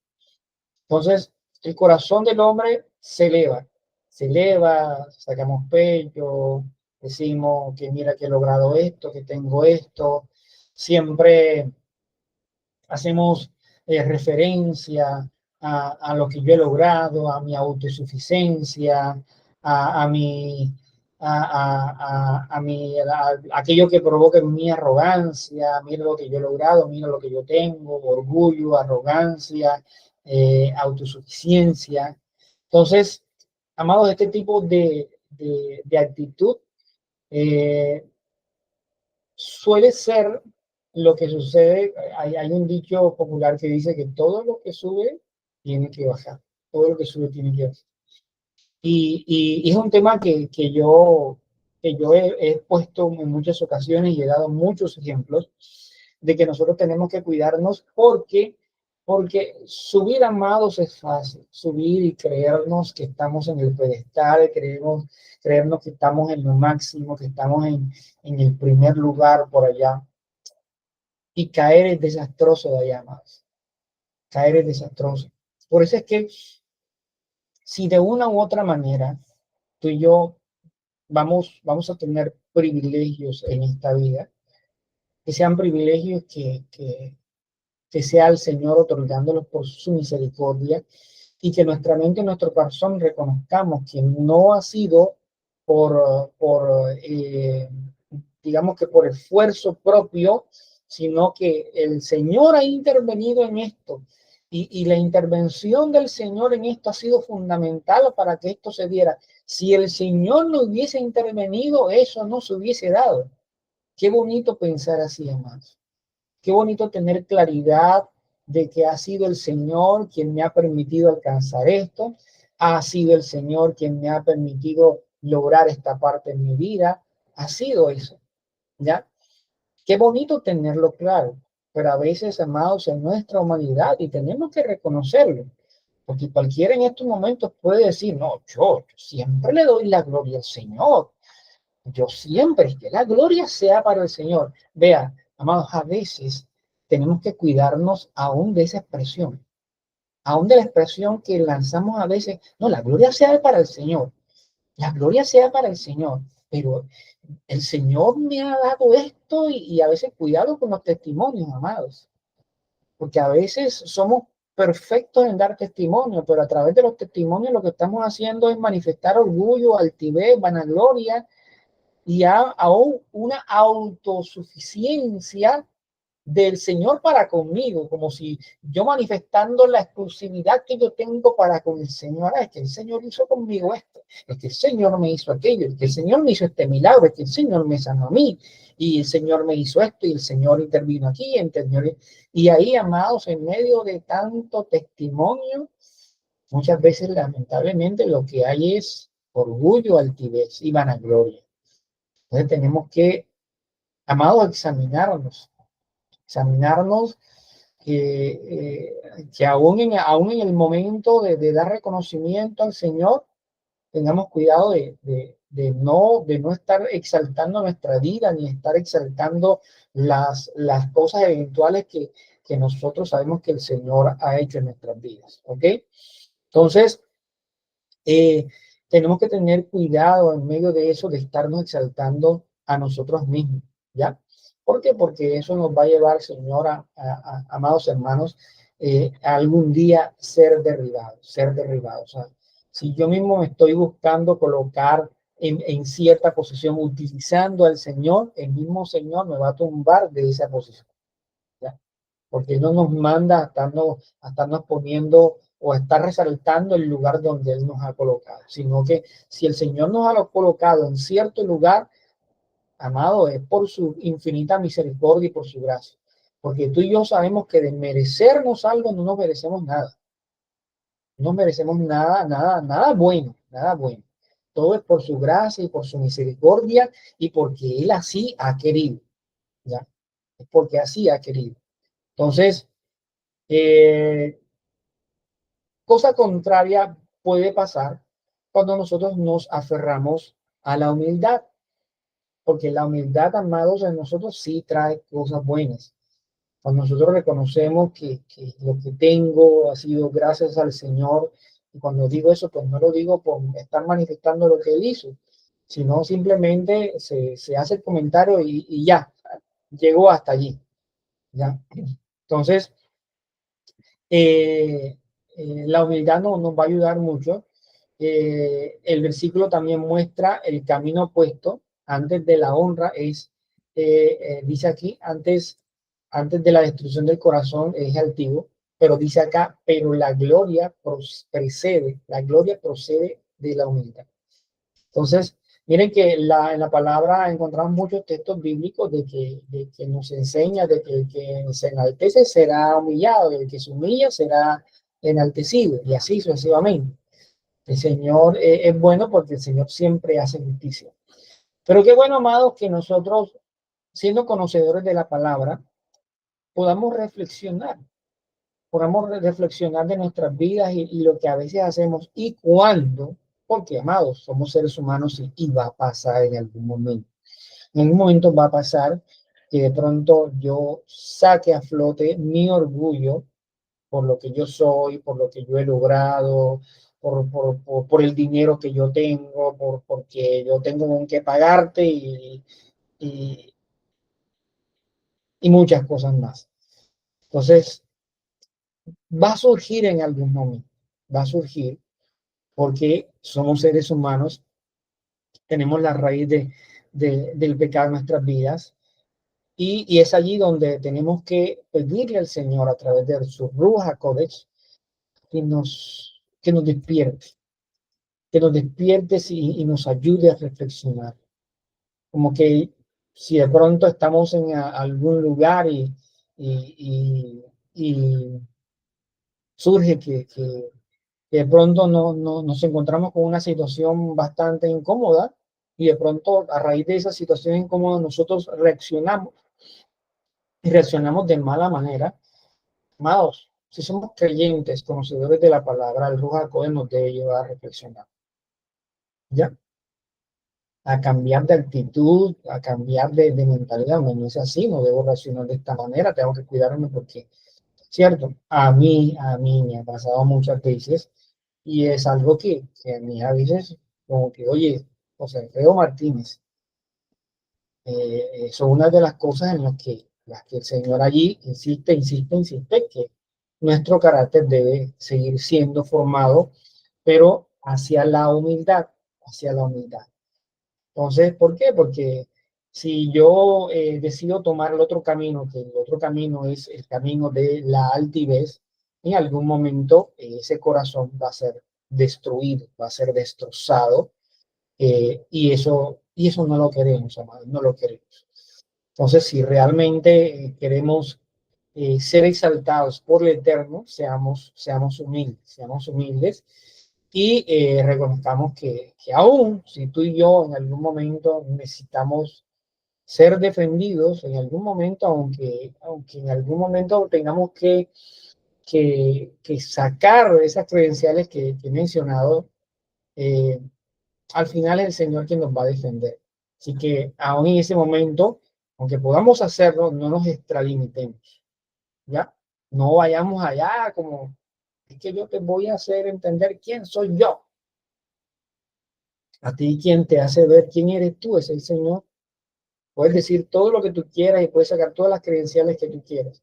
A: Entonces, el corazón del hombre se eleva, sacamos pecho, decimos que mira que he logrado esto, que tengo esto, siempre hacemos referencia a lo que yo he logrado, a mi autosuficiencia, a mi, aquello que provoca mi arrogancia. Mira lo que yo he logrado, mira lo que yo tengo, orgullo, arrogancia, autosuficiencia. Entonces, amados, este tipo de actitud eh, suele ser lo que sucede. Hay un dicho popular que dice que todo lo que sube tiene que bajar, todo lo que sube tiene que bajar. Y es un tema que yo he puesto en muchas ocasiones y he dado muchos ejemplos de que nosotros tenemos que cuidarnos porque subir, amados, es fácil. Subir y creernos que estamos en el pedestal, creernos que estamos en lo máximo, que estamos en el primer lugar por allá. Y caer es desastroso de allá, amados. Caer es desastroso. Por eso es que si de una u otra manera tú y yo vamos a tener privilegios en esta vida, que sean privilegios que sea el Señor otorgándolos por su misericordia, y que nuestra mente y nuestro corazón reconozcamos que no ha sido digamos que por esfuerzo propio, sino que el Señor ha intervenido en esto. Y la intervención del Señor en esto ha sido fundamental para que esto se diera. Si el Señor no hubiese intervenido, eso no se hubiese dado. Qué bonito pensar así, amados. Qué bonito tener claridad de que ha sido el Señor quien me ha permitido alcanzar esto, ha sido el Señor quien me ha permitido lograr esta parte en mi vida, ha sido eso, ¿ya? Qué bonito tenerlo claro, pero a veces, amados, en nuestra humanidad, y tenemos que reconocerlo, porque cualquiera en estos momentos puede decir, no, yo siempre le doy la gloria al Señor, yo siempre, que la gloria sea para el Señor. Vea, amados, a veces tenemos que cuidarnos aún de esa expresión, aún de la expresión que lanzamos a veces, no, la gloria sea para el Señor, la gloria sea para el Señor, pero el Señor me ha dado esto y a veces cuidado con los testimonios, amados, porque a veces somos perfectos en dar testimonio, pero a través de los testimonios lo que estamos haciendo es manifestar orgullo, altivez, vanagloria, y aún una autosuficiencia del Señor para conmigo, como si yo manifestando la exclusividad que yo tengo para con el Señor. Es que el Señor hizo conmigo esto, es que el Señor me hizo aquello, es que el Señor me hizo este milagro, es que el Señor me sanó a mí, y el Señor me hizo esto, y el Señor intervino aquí, y ahí, amados, en medio de tanto testimonio, muchas veces lamentablemente lo que hay es orgullo, altivez y vanagloria. Entonces tenemos que, amados, examinarnos que aún en el momento de dar reconocimiento al Señor, tengamos cuidado de no estar exaltando nuestra vida, ni estar exaltando las cosas eventuales que nosotros sabemos que el Señor ha hecho en nuestras vidas. ¿Ok? Entonces, tenemos que tener cuidado en medio de eso, de estarnos exaltando a nosotros mismos, ¿ya? ¿Por qué? Porque eso nos va a llevar, señora, amados hermanos, a algún día ser derribados. O sea, si yo mismo me estoy buscando colocar en cierta posición, utilizando al Señor, el mismo Señor me va a tumbar de esa posición, ¿ya? Porque no nos manda a estarnos poniendo o a estar resaltando el lugar donde Él nos ha colocado, sino que si el Señor nos ha colocado en cierto lugar, amado, es por su infinita misericordia y por su gracia. Porque tú y yo sabemos que de merecernos algo no nos merecemos nada. No merecemos nada bueno, nada bueno. Todo es por su gracia y por su misericordia y porque Él así ha querido, ¿ya? Es porque así ha querido. Entonces, cosa contraria puede pasar cuando nosotros nos aferramos a la humildad, porque la humildad, amados, en nosotros sí trae cosas buenas. Cuando nosotros reconocemos que lo que tengo ha sido gracias al Señor, y cuando digo eso, pues no lo digo por estar manifestando lo que Él hizo, sino simplemente se hace el comentario y ya, llegó hasta allí, ¿ya? Entonces, eh, la humildad nos va a ayudar mucho. El versículo también muestra el camino opuesto. Antes de la honra dice aquí, antes de la destrucción del corazón es altivo, pero dice acá, pero la gloria procede de la humildad. Entonces, miren que en la palabra encontramos muchos textos bíblicos de que nos enseña de que el que se enaltece será humillado, y el que se humilla será enaltecido, y así sucesivamente. El Señor es bueno porque el Señor siempre hace justicia. Pero qué bueno, amados, que nosotros, siendo conocedores de la palabra, podamos reflexionar de nuestras vidas y lo que a veces hacemos y cuándo, porque, amados, somos seres humanos y va a pasar en algún momento. En algún momento va a pasar que de pronto yo saque a flote mi orgullo por lo que yo soy, por lo que yo he logrado, por el dinero que yo tengo, porque yo tengo con qué pagarte y, y muchas cosas más. Entonces, va a surgir en algún momento, va a surgir porque somos seres humanos, tenemos la raíz del pecado en nuestras vidas y es allí donde tenemos que pedirle al Señor a través de su Ruach HaKodesh que nos despierte, que nos despiertes y nos ayude a reflexionar. Como que si de pronto estamos en algún lugar y surge que de pronto nos encontramos con una situación bastante incómoda y de pronto a raíz de esa situación incómoda nosotros reaccionamos y reaccionamos de mala manera. Amados, si somos creyentes, conocedores de la palabra, el Ruach HaKodesh nos debe llevar a reflexionar. ¿Ya? A cambiar de actitud, a cambiar de mentalidad. No es así, no debo reaccionar de esta manera, tengo que cuidarme porque, cierto, a mí me ha pasado muchas veces y es algo que a mí a veces, como que, oye, José Alfredo Martínez, son una de las cosas en las que el Señor allí insiste, que nuestro carácter debe seguir siendo formado, pero hacia la humildad. Entonces, ¿por qué? Porque si yo decido tomar el otro camino, que el otro camino es el camino de la altivez, en algún momento ese corazón va a ser destruido, va a ser destrozado, y eso no lo queremos, amados, no lo queremos. Entonces, si realmente queremos ser exaltados por el Eterno, seamos humildes y reconozcamos que aún si tú y yo en algún momento necesitamos ser defendidos, en algún momento, aunque en algún momento tengamos que sacar esas credenciales que he mencionado, eh, al final es el Señor quien nos va a defender. Así que aún en ese momento, aunque podamos hacerlo, no nos extralimitemos, ¿ya? No vayamos allá como, es que yo te voy a hacer entender quién soy yo. A ti quien te hace ver quién eres tú es el Señor. Puedes decir todo lo que tú quieras y puedes sacar todas las credenciales que tú quieras.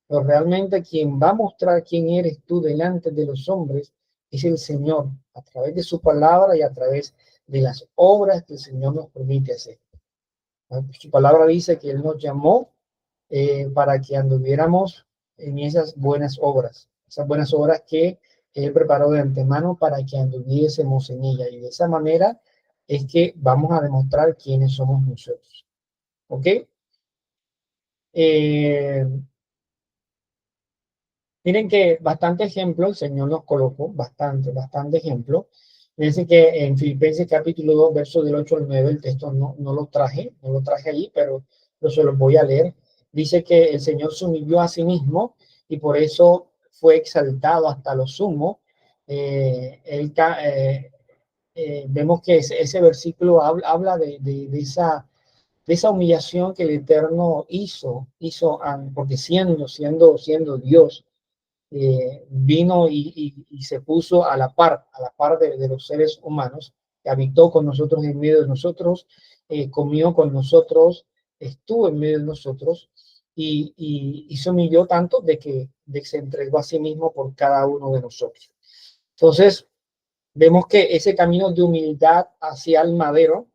A: Pero realmente quien va a mostrar quién eres tú delante de los hombres es el Señor, a través de su palabra y a través de las obras que el Señor nos permite hacer. Su palabra dice que Él nos llamó para que anduviéramos en esas buenas obras que Él preparó de antemano para que anduviésemos en ella. Y de esa manera es que vamos a demostrar quiénes somos nosotros. ¿Ok? Eh, Miren que bastante ejemplo el Señor nos colocó, bastante ejemplo. Dice que en Filipenses capítulo 2, verso del 8 al 9, el texto no lo traje allí, pero se los voy a leer. Dice que el Señor se humilló a sí mismo y por eso fue exaltado hasta lo sumo. Vemos que ese versículo habla de esa humillación que el Eterno hizo porque siendo Dios, vino y se puso a la par de los seres humanos, que habitó con nosotros en medio de nosotros, comió con nosotros, estuvo en medio de nosotros y se humilló tanto de que se entregó a sí mismo por cada uno de nosotros. Entonces, vemos que ese camino de humildad hacia el madero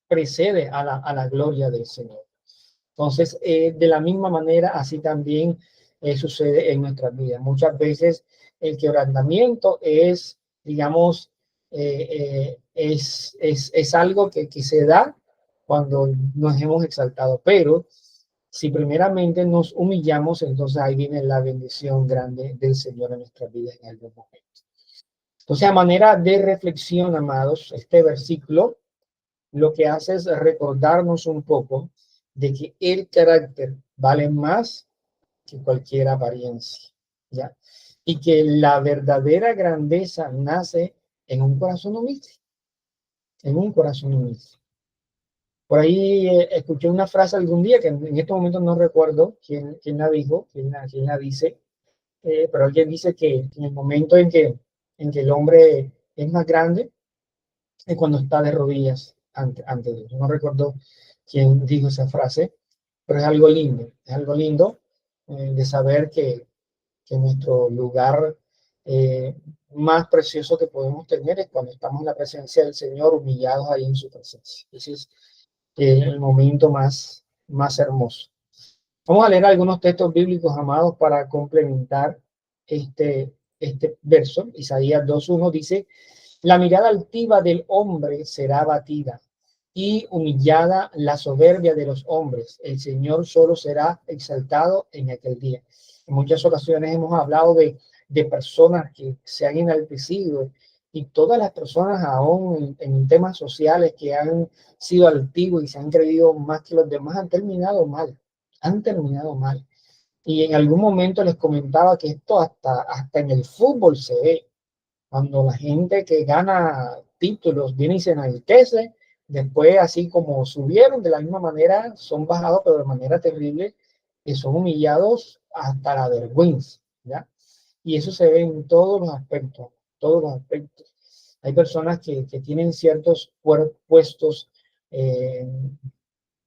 A: precede a la gloria del Señor. Entonces, de la misma manera, así también sucede en nuestras vidas. Muchas veces el quebrantamiento es, digamos, es algo que se da cuando nos hemos exaltado, pero si primeramente nos humillamos, entonces ahí viene la bendición grande del Señor en nuestras vidas en algún momento. Entonces, a manera de reflexión, amados, este versículo lo que hace es recordarnos un poco de que el carácter vale más que cualquier apariencia, ¿ya? Y que la verdadera grandeza nace en un corazón humilde, en un corazón humilde. Por ahí escuché una frase algún día que en este momento no recuerdo quién la dijo, quién la dice, pero alguien dice que en el momento en que el hombre es más grande es cuando está de rodillas ante Dios. No recuerdo quién dijo esa frase, pero es algo lindo de saber que nuestro lugar eh, más precioso que podemos tener es cuando estamos en la presencia del Señor, humillados ahí en su presencia. Ese es el momento más hermoso. Vamos a leer algunos textos bíblicos, amados, para complementar este verso. Isaías 2:1 dice: la mirada altiva del hombre será abatida y humillada la soberbia de los hombres. El Señor solo será exaltado en aquel día. En muchas ocasiones hemos hablado de personas que se han enaltecido, y todas las personas aún en temas sociales que han sido altivos y se han creído más que los demás han terminado mal, han terminado mal. Y en algún momento les comentaba que esto hasta en el fútbol se ve. Cuando la gente que gana títulos viene y se enaltece, después así como subieron de la misma manera, son bajados, pero de manera terrible, que son humillados hasta la vergüenza, ¿ya? Y eso se ve en todos los aspectos, todos los aspectos. Hay personas que tienen ciertos puestos eh,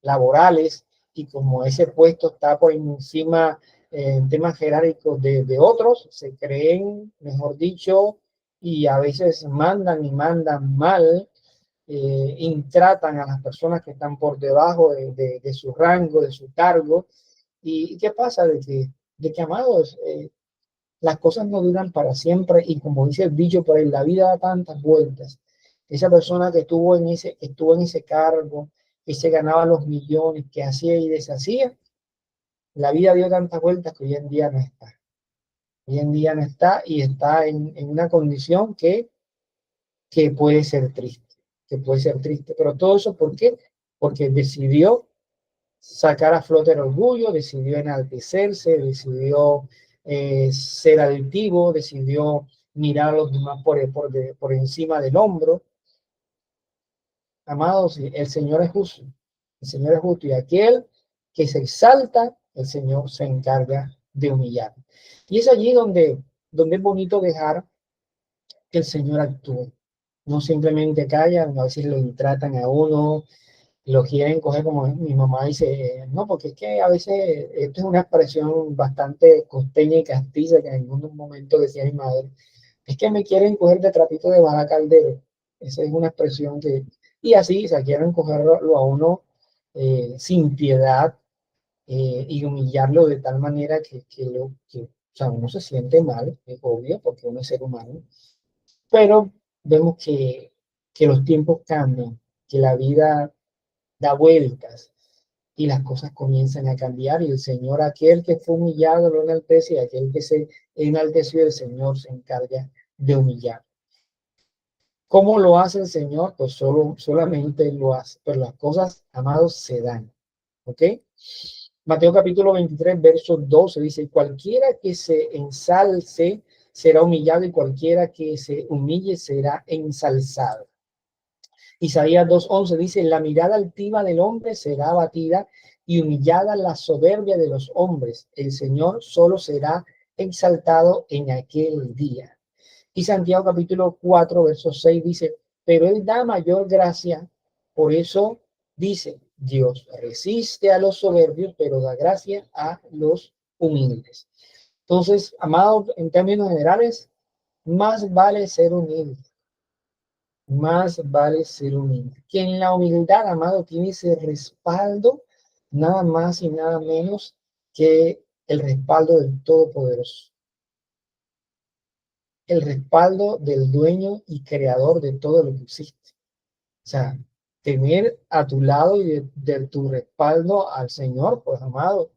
A: laborales, y como ese puesto está por encima en temas jerárquicos de otros, se creen, mejor dicho, y a veces mandan y mandan mal, y tratan a las personas que están por debajo de su rango, de su cargo. ¿Y qué pasa? De que amados, las cosas no duran para siempre, y como dice el dicho por ahí, la vida da tantas vueltas. Esa persona que estuvo en ese cargo, que se ganaba los millones, que hacía y deshacía, la vida dio tantas vueltas que hoy en día no está. Hoy en día no está, y está en una condición que puede ser triste, que puede ser triste. Pero todo eso, ¿por qué? Porque decidió sacar a flote el orgullo, decidió enaltecerse, decidió ser altivo, decidió mirar a los demás por encima del hombro. Amados, el Señor es justo, el Señor es justo, y aquel que se exalta, el Señor se encarga de humillar. Y es allí donde es bonito dejar que el Señor actúe. No simplemente callan, a veces lo tratan a uno, lo quieren coger, como mi mamá dice, no, porque es que a veces esto es una expresión bastante costeña y castiza, que en algún momento decía mi madre, es que me quieren coger de trapito de baja caldero. Esa es una expresión y así, o sea, quieren cogerlo a uno sin piedad, y humillarlo de tal manera o sea, uno se siente mal, es obvio, porque uno es ser humano, pero vemos que los tiempos cambian, que la vida da vueltas y las cosas comienzan a cambiar, y el Señor, aquel que fue humillado, lo enaltece, y aquel que se enalteció, el Señor se encarga de humillar. ¿Cómo lo hace el Señor? Pues solamente lo hace, pero las cosas, amados, se dan. ¿Ok? Mateo capítulo 23, verso 12 dice: cualquiera que se ensalce será humillado, y cualquiera que se humille será ensalzado. Isaías 2:11 dice: la mirada altiva del hombre será abatida, y humillada la soberbia de los hombres. El Señor solo será exaltado en aquel día. Y Santiago capítulo 4, verso 6 dice: pero Él da mayor gracia. Por eso dice: Dios resiste a los soberbios, pero da gracia a los humildes. Entonces, amados, en términos generales, más vale ser humilde. Más vale ser humilde. Que en la humildad, amado, tiene ese respaldo, nada más y nada menos que el respaldo del Todopoderoso, el respaldo del dueño y creador de todo lo que existe. O sea, tener a tu lado y de tu respaldo al Señor, pues amado.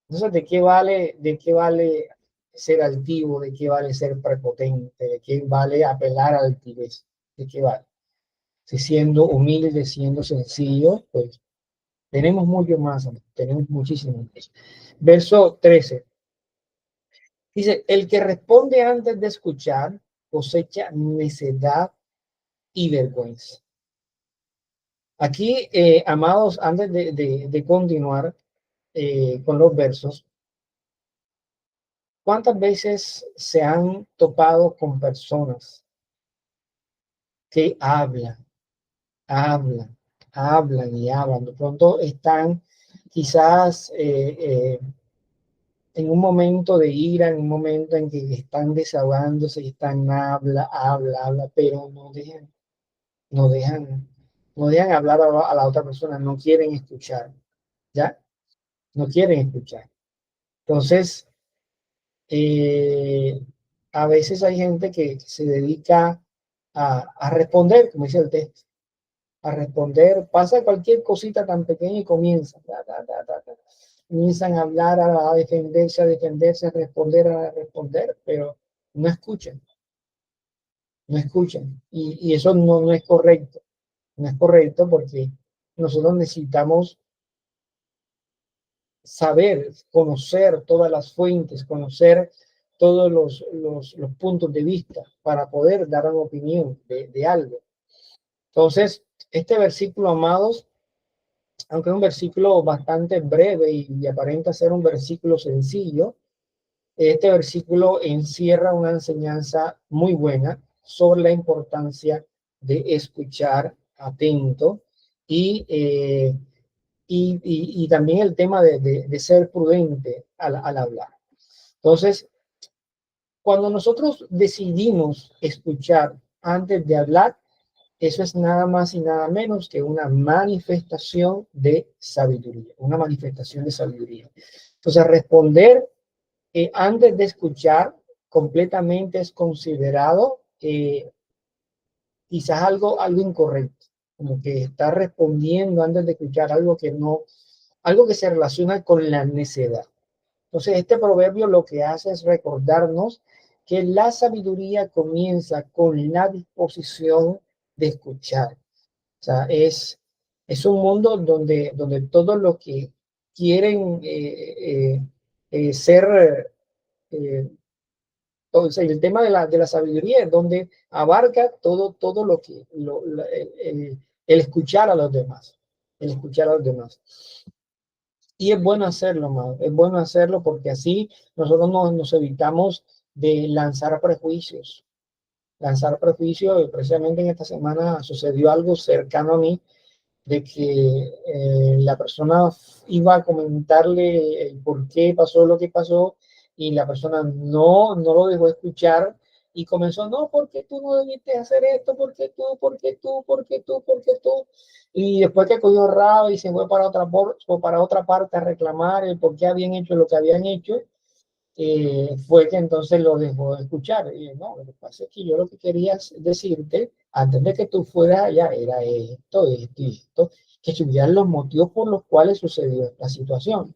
A: Entonces, ¿de qué vale ser altivo? ¿De qué vale ser prepotente? ¿De qué vale apelar a la altivez? ¿De qué vale? Si siendo humildes, siendo sencillos, pues tenemos mucho más, tenemos muchísimo más. Verso 13. Dice, el que responde antes de escuchar cosecha necedad y vergüenza. Aquí, amados, antes de continuar con los versos, ¿cuántas veces se han topado con personas que hablan, hablan y hablan? De pronto están quizás en un momento de ira, en un momento en que están desahogándose, están habla, pero no dejan, no dejan hablar a la otra persona, no quieren escuchar, ¿ya? No quieren escuchar. Entonces, eh, a veces hay gente que se dedica a responder, como dice el texto, a responder, pasa cualquier cosita tan pequeña y comienza, comienzan a hablar, a defenderse, a responder, pero no escuchan, no escuchan. Y eso no es correcto, no es correcto porque nosotros necesitamos saber, conocer todas las fuentes, conocer todos los puntos de vista para poder dar una opinión de algo. Entonces, este versículo, amados, aunque es un versículo bastante breve y aparenta ser un versículo sencillo, este versículo encierra una enseñanza muy buena sobre la importancia de escuchar atento y, y también el tema de ser prudente al hablar. Entonces, cuando nosotros decidimos escuchar antes de hablar, eso es nada más y nada menos que una manifestación de sabiduría, una manifestación de sabiduría. Entonces, responder antes de escuchar completamente es considerado quizás algo incorrecto, como que está respondiendo antes de escuchar algo que se relaciona con la necedad. Entonces, este proverbio lo que hace es recordarnos que la sabiduría comienza con la disposición de escuchar. O sea, es un mundo donde todos los que quieren ser, entonces, el tema de la sabiduría es donde abarca todo lo que, el escuchar a los demás, el escuchar a los demás. Y es bueno hacerlo, más, es bueno hacerlo porque así nosotros nos evitamos de lanzar prejuicios. Lanzar prejuicios, precisamente en esta semana sucedió algo cercano a mí, de que la persona iba a comentarle el por qué pasó lo que pasó y la persona no lo dejó escuchar y comenzó, no, porque tú no debiste hacer esto, porque tú. Y después que cogió rabo y se fue para otra parte a reclamar el por qué habían hecho lo que habían hecho, fue que entonces lo dejó de escuchar. Y no, lo que pasa es que yo lo que quería decirte antes de que tú fueras allá era esto, que estuvieran los motivos por los cuales sucedió esta situación.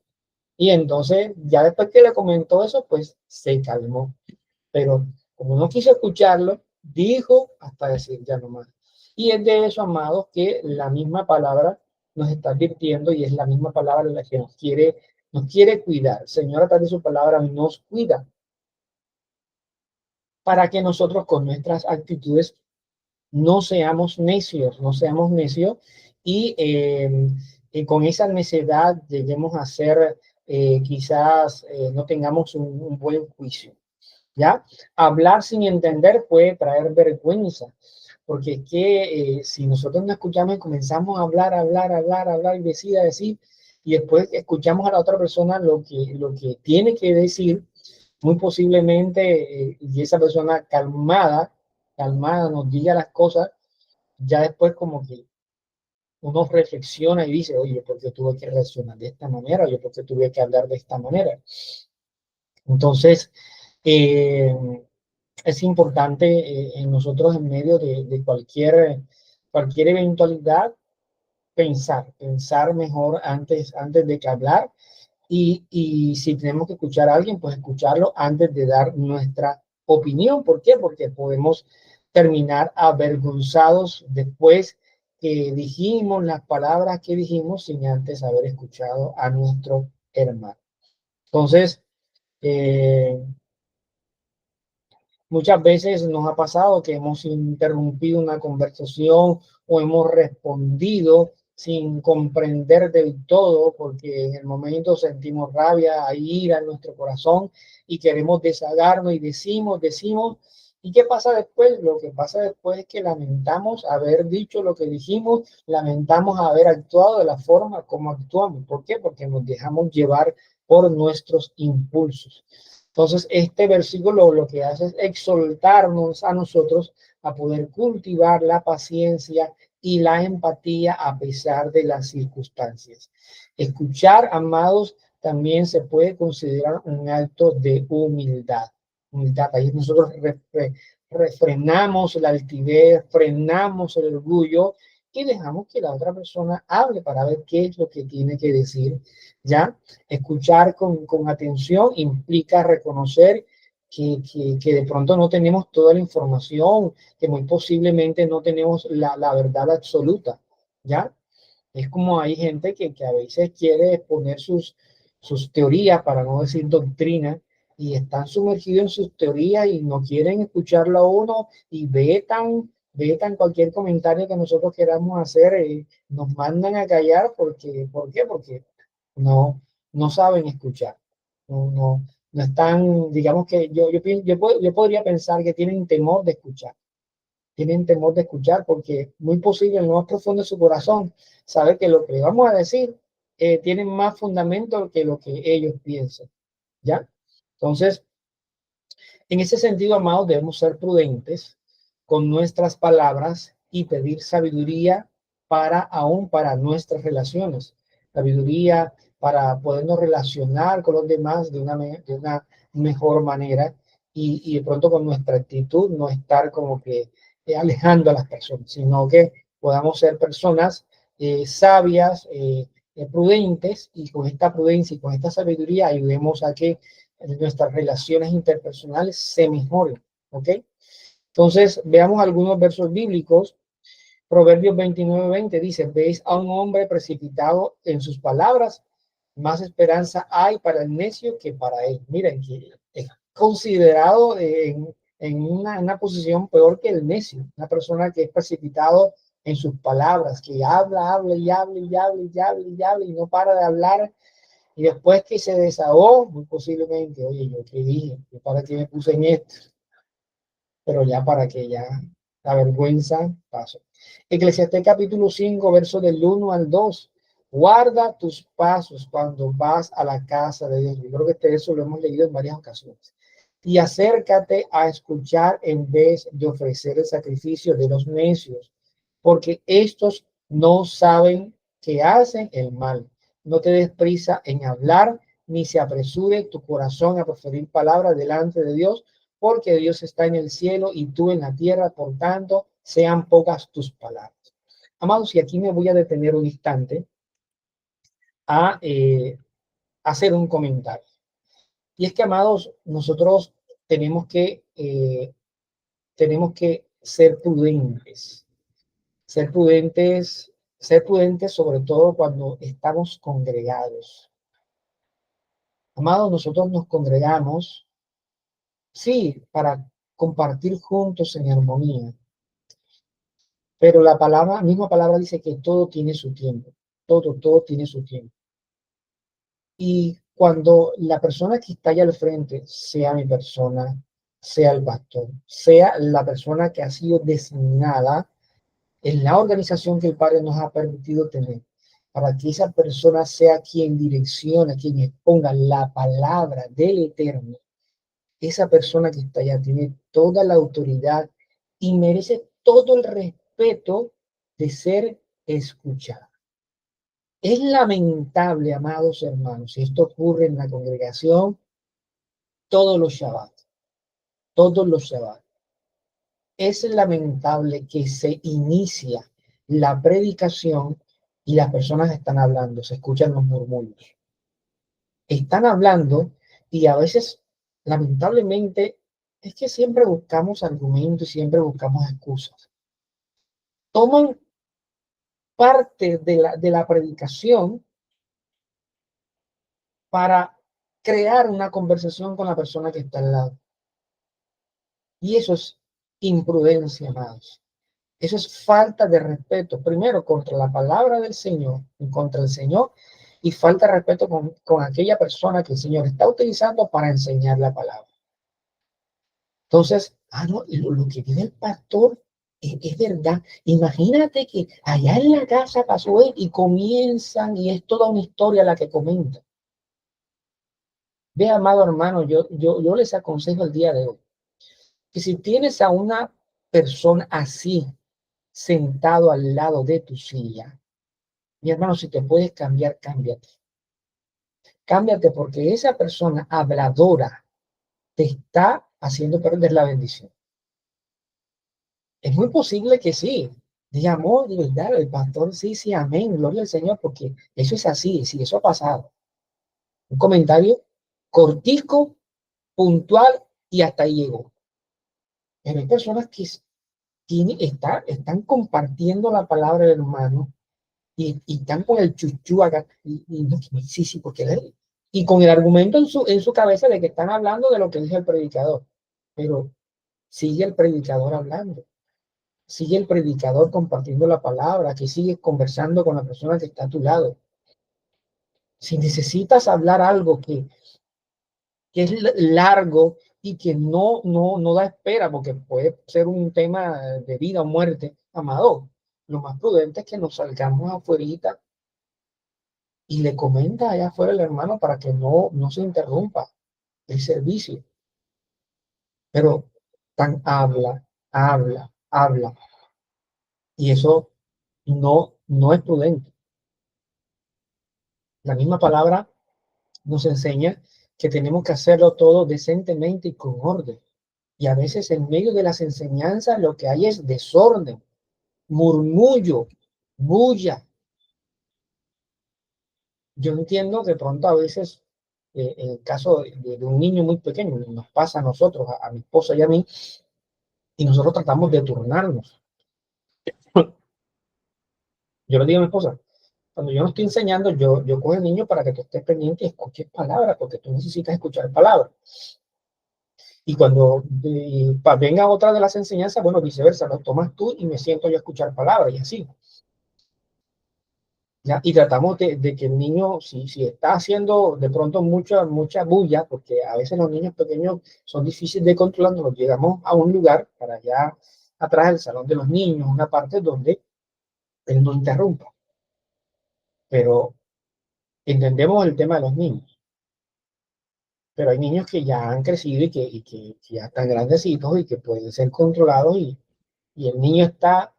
A: Y entonces, ya después que le comentó eso, pues se calmó. Pero como no quiso escucharlo, dijo hasta decir ya no más. Y es de eso, amados, que la misma palabra nos está advirtiendo y es la misma palabra la que nos quiere cuidar. El Señor, a través de su palabra, nos cuida para que nosotros con nuestras actitudes no seamos necios y con esa necedad lleguemos a ser, quizás no tengamos un buen juicio. ¿Ya? Hablar sin entender puede traer vergüenza, porque es que si nosotros no escuchamos y comenzamos a hablar y decir, y después escuchamos a la otra persona lo que tiene que decir, muy posiblemente, y esa persona calmada nos diga las cosas, ya después como que uno reflexiona y dice, oye, ¿por qué tuve que reaccionar de esta manera? Yo, ¿por qué tuve que hablar de esta manera? Entonces, eh, es importante en nosotros en medio de cualquier eventualidad pensar mejor antes de que hablar y si tenemos que escuchar a alguien, pues escucharlo antes de dar nuestra opinión. ¿Por qué? Porque podemos terminar avergonzados después que dijimos las palabras que dijimos sin antes haber escuchado a nuestro hermano. Entonces, muchas veces nos ha pasado que hemos interrumpido una conversación o hemos respondido sin comprender del todo, porque en el momento sentimos rabia, ira en nuestro corazón y queremos desahogarnos y decimos. ¿Y qué pasa después? Lo que pasa después es que lamentamos haber dicho lo que dijimos, lamentamos haber actuado de la forma como actuamos. ¿Por qué? Porque nos dejamos llevar por nuestros impulsos. Entonces, este versículo lo que hace es exhortarnos a nosotros a poder cultivar la paciencia y la empatía a pesar de las circunstancias. Escuchar, amados, también se puede considerar un acto de humildad. Humildad. Ahí nosotros refrenamos la altivez, frenamos el orgullo y dejamos que la otra persona hable para ver qué es lo que tiene que decir. ¿Ya? Escuchar con atención implica reconocer que de pronto no tenemos toda la información, que muy posiblemente no tenemos la verdad absoluta, ¿ya? Es como hay gente que a veces quiere exponer sus teorías, para no decir doctrina, y están sumergidos en sus teorías y no quieren escucharlo a uno y vetan cualquier comentario que nosotros queramos hacer, nos mandan a callar porque, ¿por qué? Porque no saben escuchar, no están, digamos que yo podría pensar que tienen temor de escuchar porque muy posible en lo más profundo de su corazón sabe que lo que le vamos a decir tiene más fundamento que lo que ellos piensan, ¿ya? Entonces, en ese sentido, amados, debemos ser prudentes con nuestras palabras y pedir sabiduría aún para nuestras relaciones. Sabiduría para podernos relacionar con los demás de una mejor manera y de pronto con nuestra actitud no estar como que alejando a las personas, sino que podamos ser personas sabias, prudentes y con esta prudencia y con esta sabiduría ayudemos a que nuestras relaciones interpersonales se mejoren, ¿ok? Entonces, veamos algunos versos bíblicos. Proverbios 29:20 dice, veis a un hombre precipitado en sus palabras, más esperanza hay para el necio que para él. Miren, que es considerado en una posición peor que el necio, una persona que es precipitado en sus palabras, que habla y no para de hablar. Y después que se desahogó, muy posiblemente, oye, yo qué dije, yo para qué me puse en esto, pero ya para que ya la vergüenza pasó. Eclesiastés capítulo 5, verso del 1 al 2. Guarda tus pasos cuando vas a la casa de Dios. Yo creo que eso lo hemos leído en varias ocasiones. Y acércate a escuchar en vez de ofrecer el sacrificio de los necios, porque estos no saben que hacen el mal. No te des prisa en hablar, ni se apresure tu corazón a proferir palabras delante de Dios, porque Dios está en el cielo y tú en la tierra, por tanto, sean pocas tus palabras. Amados, y aquí me voy a detener un instante a hacer un comentario. Y es que, amados, nosotros tenemos que ser prudentes, ser prudentes sobre todo cuando estamos congregados. Amados, nosotros nos congregamos, sí, para compartir juntos en armonía, pero la misma palabra dice que todo tiene su tiempo, todo tiene su tiempo. Y cuando la persona que está allá al frente, sea mi persona, sea el pastor, sea la persona que ha sido designada en la organización que el Padre nos ha permitido tener, para que esa persona sea quien direcciona, quien exponga la palabra del Eterno, esa persona que está allá tiene toda la autoridad y merece todo el respeto de ser escuchada. Es lamentable, amados hermanos, si esto ocurre en la congregación todos los Shabbat, todos los Shabbat. Es lamentable que se inicia la predicación y las personas están hablando, se escuchan los murmullos. Están hablando y a veces, lamentablemente, es que siempre buscamos argumentos y siempre buscamos excusas. Toman parte de la predicación para crear una conversación con la persona que está al lado. Y eso es imprudencia, amados. Eso es falta de respeto, primero contra la palabra del Señor y contra el Señor, y falta de respeto con aquella persona que el Señor está utilizando para enseñar la palabra. Entonces, no, lo que dice el pastor es verdad. Imagínate que allá en la casa pasó él y comienzan, y es toda una historia la que comenta. Ve, amado hermano, yo les aconsejo el día de hoy que si tienes a una persona así sentado al lado de tu silla, mi hermano, si te puedes cambiar, cámbiate. Cámbiate porque esa persona habladora te está haciendo perder la bendición. Es muy posible que sí. Digamos, de verdad, el pastor, sí, sí, amén, gloria al Señor, porque eso es así, sí, eso ha pasado. Un comentario cortico, puntual y hasta ahí llegó. Pero hay personas que están compartiendo la palabra del hermano y están con el chuchú acá. Y no, sí, sí, porque y con el argumento en su cabeza de que están hablando de lo que dice el predicador. Pero sigue el predicador hablando. Sigue el predicador compartiendo la palabra, que sigue conversando con la persona que está a tu lado. Si necesitas hablar algo que es largo y que no da espera, porque puede ser un tema de vida o muerte, amado, lo más prudente es que nos salgamos afuera y le comenta allá afuera el hermano para que no se interrumpa el servicio. Pero habla, y eso no es prudente. La misma palabra nos enseña que tenemos que hacerlo todo decentemente y con orden. Y a veces en medio de las enseñanzas lo que hay es desorden, murmullo, bulla. Yo entiendo que pronto a veces, en el caso de un niño muy pequeño, nos pasa a nosotros, a mi esposa y a mí, y nosotros tratamos de turnarnos. Yo le digo a mi esposa, cuando yo no estoy enseñando, yo cojo el niño para que tú estés pendiente y escuches palabras, porque tú necesitas escuchar palabras. Y cuando venga otra de las enseñanzas, bueno, viceversa, lo tomas tú y me siento yo a escuchar palabras y así. ¿Ya? Y tratamos de que el niño, si está haciendo de pronto mucha bulla, porque a veces los niños pequeños son difíciles de controlar, nos llegamos a un lugar para allá atrás del salón de los niños, una parte donde él no interrumpa. Pero entendemos el tema de los niños. Pero hay niños que ya han crecido y que ya están grandecitos y que pueden ser controlados y el niño está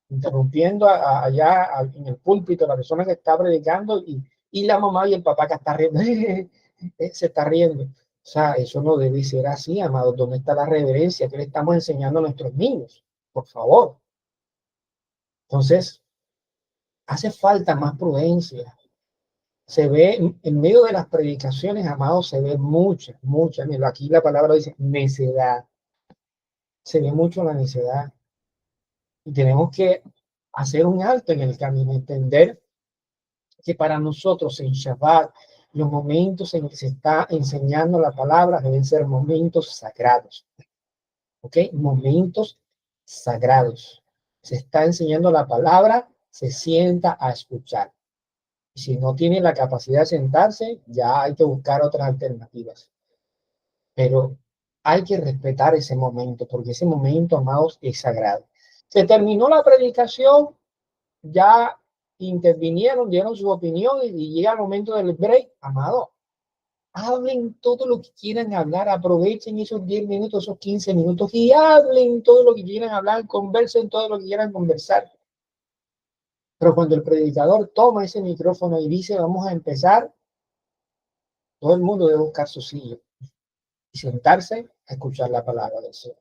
A: interrumpiendo allá en el púlpito, la persona que está predicando y la mamá y el papá que está riendo, se está riendo. O sea, eso no debe ser así, amados. ¿Dónde está la reverencia que le estamos enseñando a nuestros niños? Por favor. Entonces, hace falta más prudencia. Se ve en medio de las predicaciones, amados, se ve mucha. Aquí la palabra dice necedad. Se ve mucho la necedad. Y tenemos que hacer un alto en el camino, entender que para nosotros en Shabbat, los momentos en que se está enseñando la palabra deben ser momentos sagrados. ¿Ok? Momentos sagrados. Se está enseñando la palabra, se sienta a escuchar. Y si no tiene la capacidad de sentarse, ya hay que buscar otras alternativas. Pero hay que respetar ese momento, porque ese momento, amados, es sagrado. Se terminó la predicación, ya intervinieron, dieron su opinión y llega el momento del break, amado. Hablen todo lo que quieran hablar, aprovechen esos 10 minutos, esos 15 minutos y hablen todo lo que quieran hablar, conversen todo lo que quieran conversar. Pero cuando el predicador toma ese micrófono y dice, vamos a empezar, todo el mundo debe buscar su silla y sentarse a escuchar la palabra del Señor.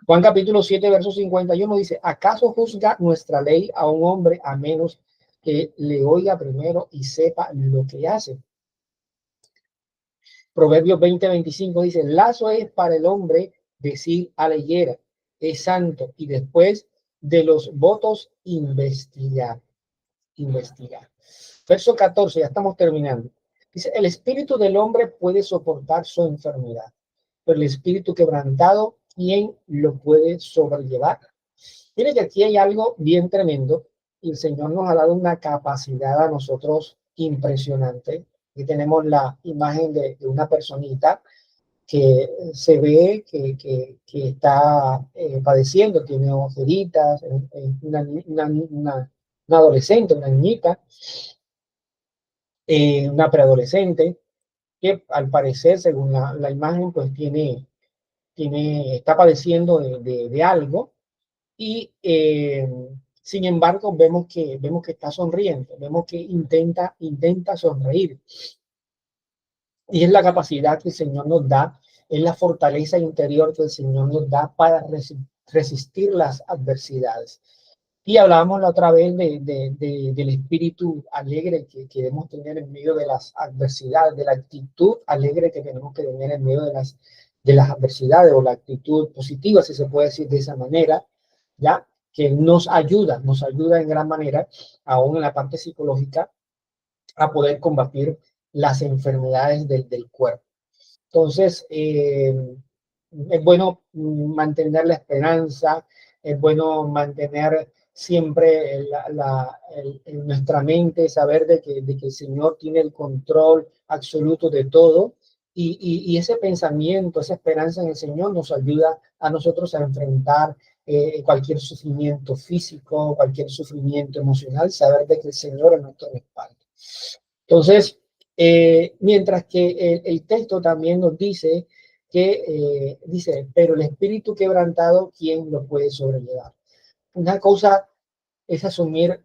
A: Juan capítulo 7, verso 51 dice, ¿acaso juzga nuestra ley a un hombre a menos que le oiga primero y sepa lo que hace? Proverbios 20:25 dice, lazo es para el hombre decir a la higuera, es santo, y después de los votos investigar. Verso 14, ya estamos terminando. Dice, el espíritu del hombre puede soportar su enfermedad, pero el espíritu quebrantado, ¿quién lo puede sobrellevar? Mire que aquí hay algo bien tremendo y el Señor nos ha dado una capacidad a nosotros impresionante. Aquí tenemos la imagen de una personita que se ve que está padeciendo, tiene ojeritas, una adolescente, una niñita, una preadolescente, que al parecer, según la imagen, pues está padeciendo de algo y sin embargo vemos que está sonriendo, vemos que intenta sonreír. Y es la capacidad que el Señor nos da, es la fortaleza interior que el Señor nos da para resistir las adversidades. Y hablábamos la otra vez del espíritu alegre que debemos tener en medio de las adversidades, de la actitud alegre que tenemos que tener en medio de las adversidades, o la actitud positiva, si se puede decir de esa manera, ¿ya? Que nos ayuda en gran manera, aún en la parte psicológica, a poder combatir las enfermedades del cuerpo. Entonces, es bueno mantener la esperanza, es bueno mantener siempre en nuestra mente, saber de que el Señor tiene el control absoluto de todo, y ese pensamiento, esa esperanza en el Señor nos ayuda a nosotros a enfrentar cualquier sufrimiento físico, cualquier sufrimiento emocional, saber de que el Señor es nuestro respaldo. Entonces, mientras que el texto también nos dice que, pero el espíritu quebrantado, ¿quién lo puede sobrellevar? Una cosa es asumir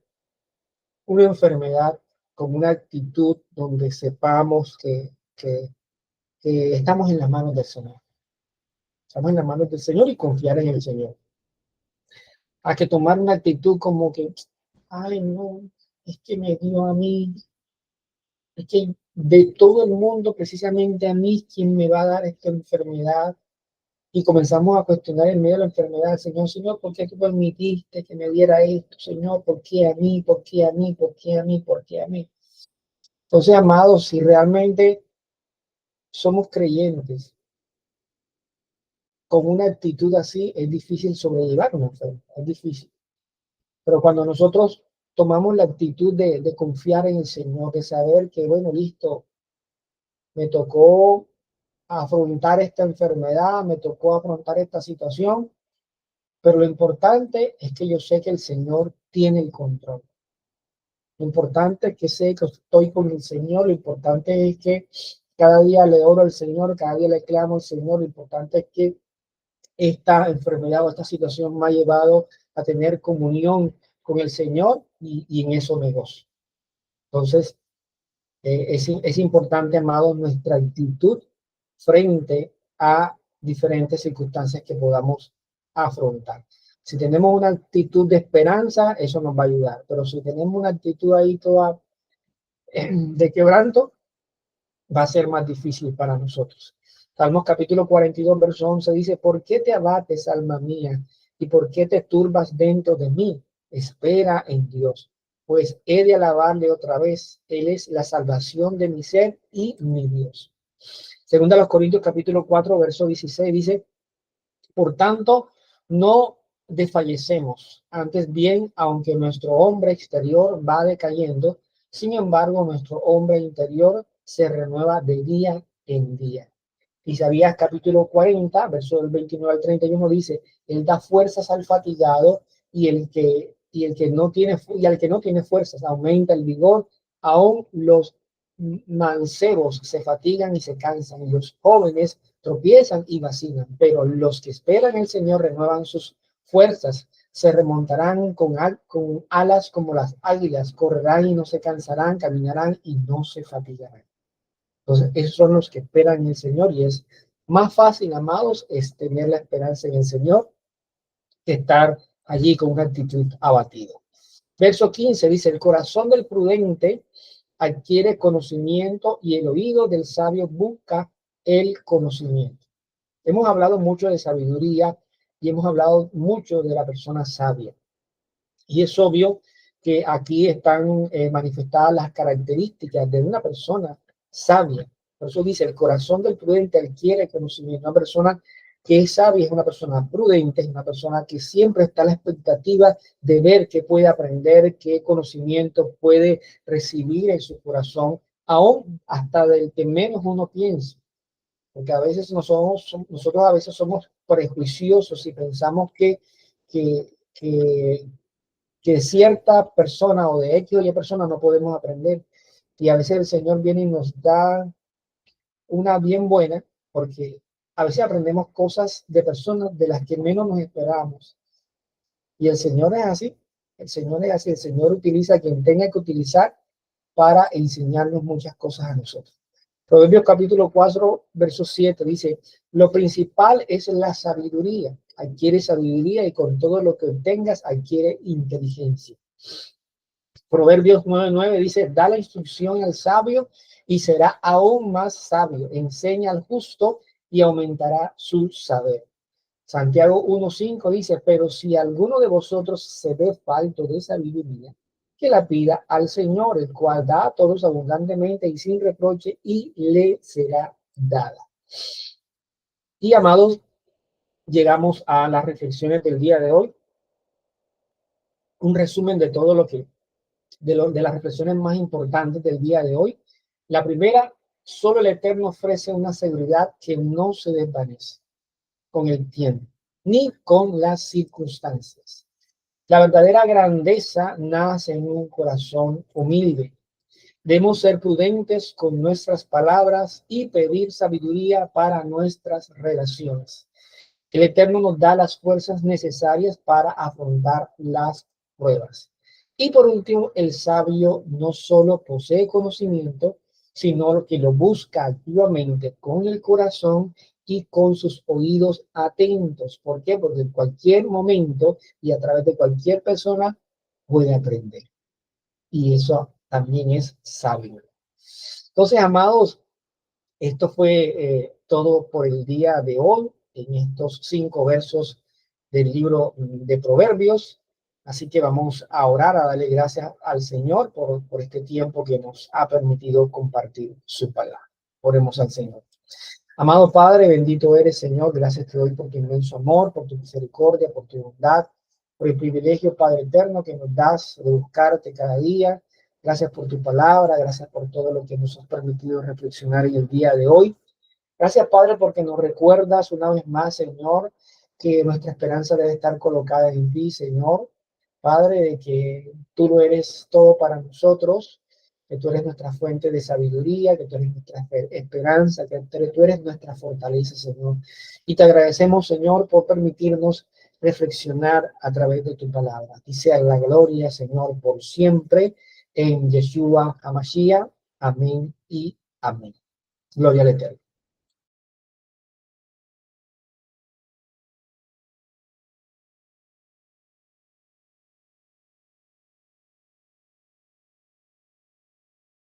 A: una enfermedad con una actitud donde sepamos que estamos en las manos del Señor. Estamos en las manos del Señor y confiar en el Señor. A que tomar una actitud como que, ay, no, es que me dio a mí, es que de todo el mundo, precisamente a mí, ¿quién me va a dar esta enfermedad? Y comenzamos a cuestionar en medio de la enfermedad, Señor, ¿por qué tú permitiste que me diera esto? Señor, ¿por qué a mí? ¿Por qué a mí? ¿Por qué a mí? ¿Por qué a mí? Entonces, amados, si realmente somos creyentes, con una actitud así, es difícil sobrellevar una enfermedad, es difícil. Pero cuando nosotros tomamos la actitud de confiar en el Señor, de saber que, bueno, listo, me tocó afrontar esta enfermedad, me tocó afrontar esta situación, pero lo importante es que yo sé que el Señor tiene el control. Lo importante es que sé que estoy con el Señor, lo importante es que cada día le oro al Señor, cada día le clamo al Señor, lo importante es que esta enfermedad o esta situación me ha llevado a tener comunión con el Señor, y en eso me gozo. Entonces, es importante, amados, nuestra actitud frente a diferentes circunstancias que podamos afrontar. Si tenemos una actitud de esperanza, eso nos va a ayudar, pero si tenemos una actitud ahí toda de quebranto, va a ser más difícil para nosotros. Salmos capítulo 42, verso 11 dice, ¿por qué te abates, alma mía? ¿Y por qué te turbas dentro de mí? Espera en Dios, pues he de alabarle otra vez. Él es la salvación de mi ser y mi Dios. Segunda a los Corintios capítulo 4, verso 16 dice, por tanto, no desfallecemos, antes bien, aunque nuestro hombre exterior va decayendo, sin embargo, nuestro hombre interior se renueva de día en día. Isaías capítulo 40, verso del 29 al 31 dice, él da fuerzas al fatigado y al que no tiene fuerzas aumenta el vigor. Aún los mancebos se fatigan y se cansan, y los jóvenes tropiezan y vacilan, pero los que esperan en el Señor renuevan sus fuerzas, se remontarán con alas como las águilas, correrán y no se cansarán, caminarán y no se fatigarán. Entonces, esos son los que esperan en el Señor, y es más fácil, amados, es tener la esperanza en el Señor que estar allí con una actitud abatida. Verso 15 dice, el corazón del prudente adquiere conocimiento y el oído del sabio busca el conocimiento. Hemos hablado mucho de sabiduría y hemos hablado mucho de la persona sabia. Y es obvio que aquí están manifestadas las características de una persona sabia. Por eso dice, el corazón del prudente adquiere conocimiento. Una persona que es sabia es una persona prudente, es una persona que siempre está a la expectativa de ver qué puede aprender, qué conocimiento puede recibir en su corazón, aún hasta del que menos uno piensa. Porque a veces nosotros a veces somos prejuiciosos y pensamos que que cierta persona o de X o Y persona no podemos aprender. Y a veces el Señor viene y nos da una bien buena, porque a veces aprendemos cosas de personas de las que menos nos esperábamos. Y el Señor es así, el Señor es así, el Señor utiliza a quien tenga que utilizar para enseñarnos muchas cosas a nosotros. Proverbios capítulo 4, verso 7 dice, lo principal es la sabiduría. Adquiere sabiduría y con todo lo que obtengas adquiere inteligencia. Proverbios 9:9 dice, da la instrucción al sabio y será aún más sabio. Enseña al justo y aumentará su saber. Santiago 1:5 dice, pero si alguno de vosotros se ve falto de sabiduría, que la pida al Señor, el cual da a todos abundantemente y sin reproche, y le será dada. Y amados, llegamos a las reflexiones del día de hoy. Un resumen de todo lo que, de las reflexiones más importantes del día de hoy. La primera, solo el Eterno ofrece una seguridad que no se desvanece con el tiempo, ni con las circunstancias. La verdadera grandeza nace en un corazón humilde. Debemos ser prudentes con nuestras palabras y pedir sabiduría para nuestras relaciones. El Eterno nos da las fuerzas necesarias para afrontar las pruebas. Y por último, el sabio no solo posee conocimiento, sino que lo busca activamente con el corazón y con sus oídos atentos. ¿Por qué? Porque en cualquier momento y a través de cualquier persona puede aprender. Y eso también es sabio. Entonces, amados, esto fue todo por el día de hoy en estos 5 versos del libro de Proverbios. Así que vamos a orar, a darle gracias al Señor por este tiempo que nos ha permitido compartir su palabra. Oremos al Señor. Amado Padre, bendito eres, Señor. Gracias te doy por tu inmenso amor, por tu misericordia, por tu bondad, por el privilegio, Padre eterno, que nos das de buscarte cada día. Gracias por tu palabra, gracias por todo lo que nos has permitido reflexionar en el día de hoy. Gracias, Padre, porque nos recuerdas una vez más, Señor, que nuestra esperanza debe estar colocada en ti, Señor. Padre, de que tú lo eres todo para nosotros, que tú eres nuestra fuente de sabiduría, que tú eres nuestra esperanza, que tú eres nuestra fortaleza, Señor. Y te agradecemos, Señor, por permitirnos reflexionar a través de tu palabra. Y sea la gloria, Señor, por siempre, en Yeshua HaMashiach. Amén y amén. Gloria al Eterno.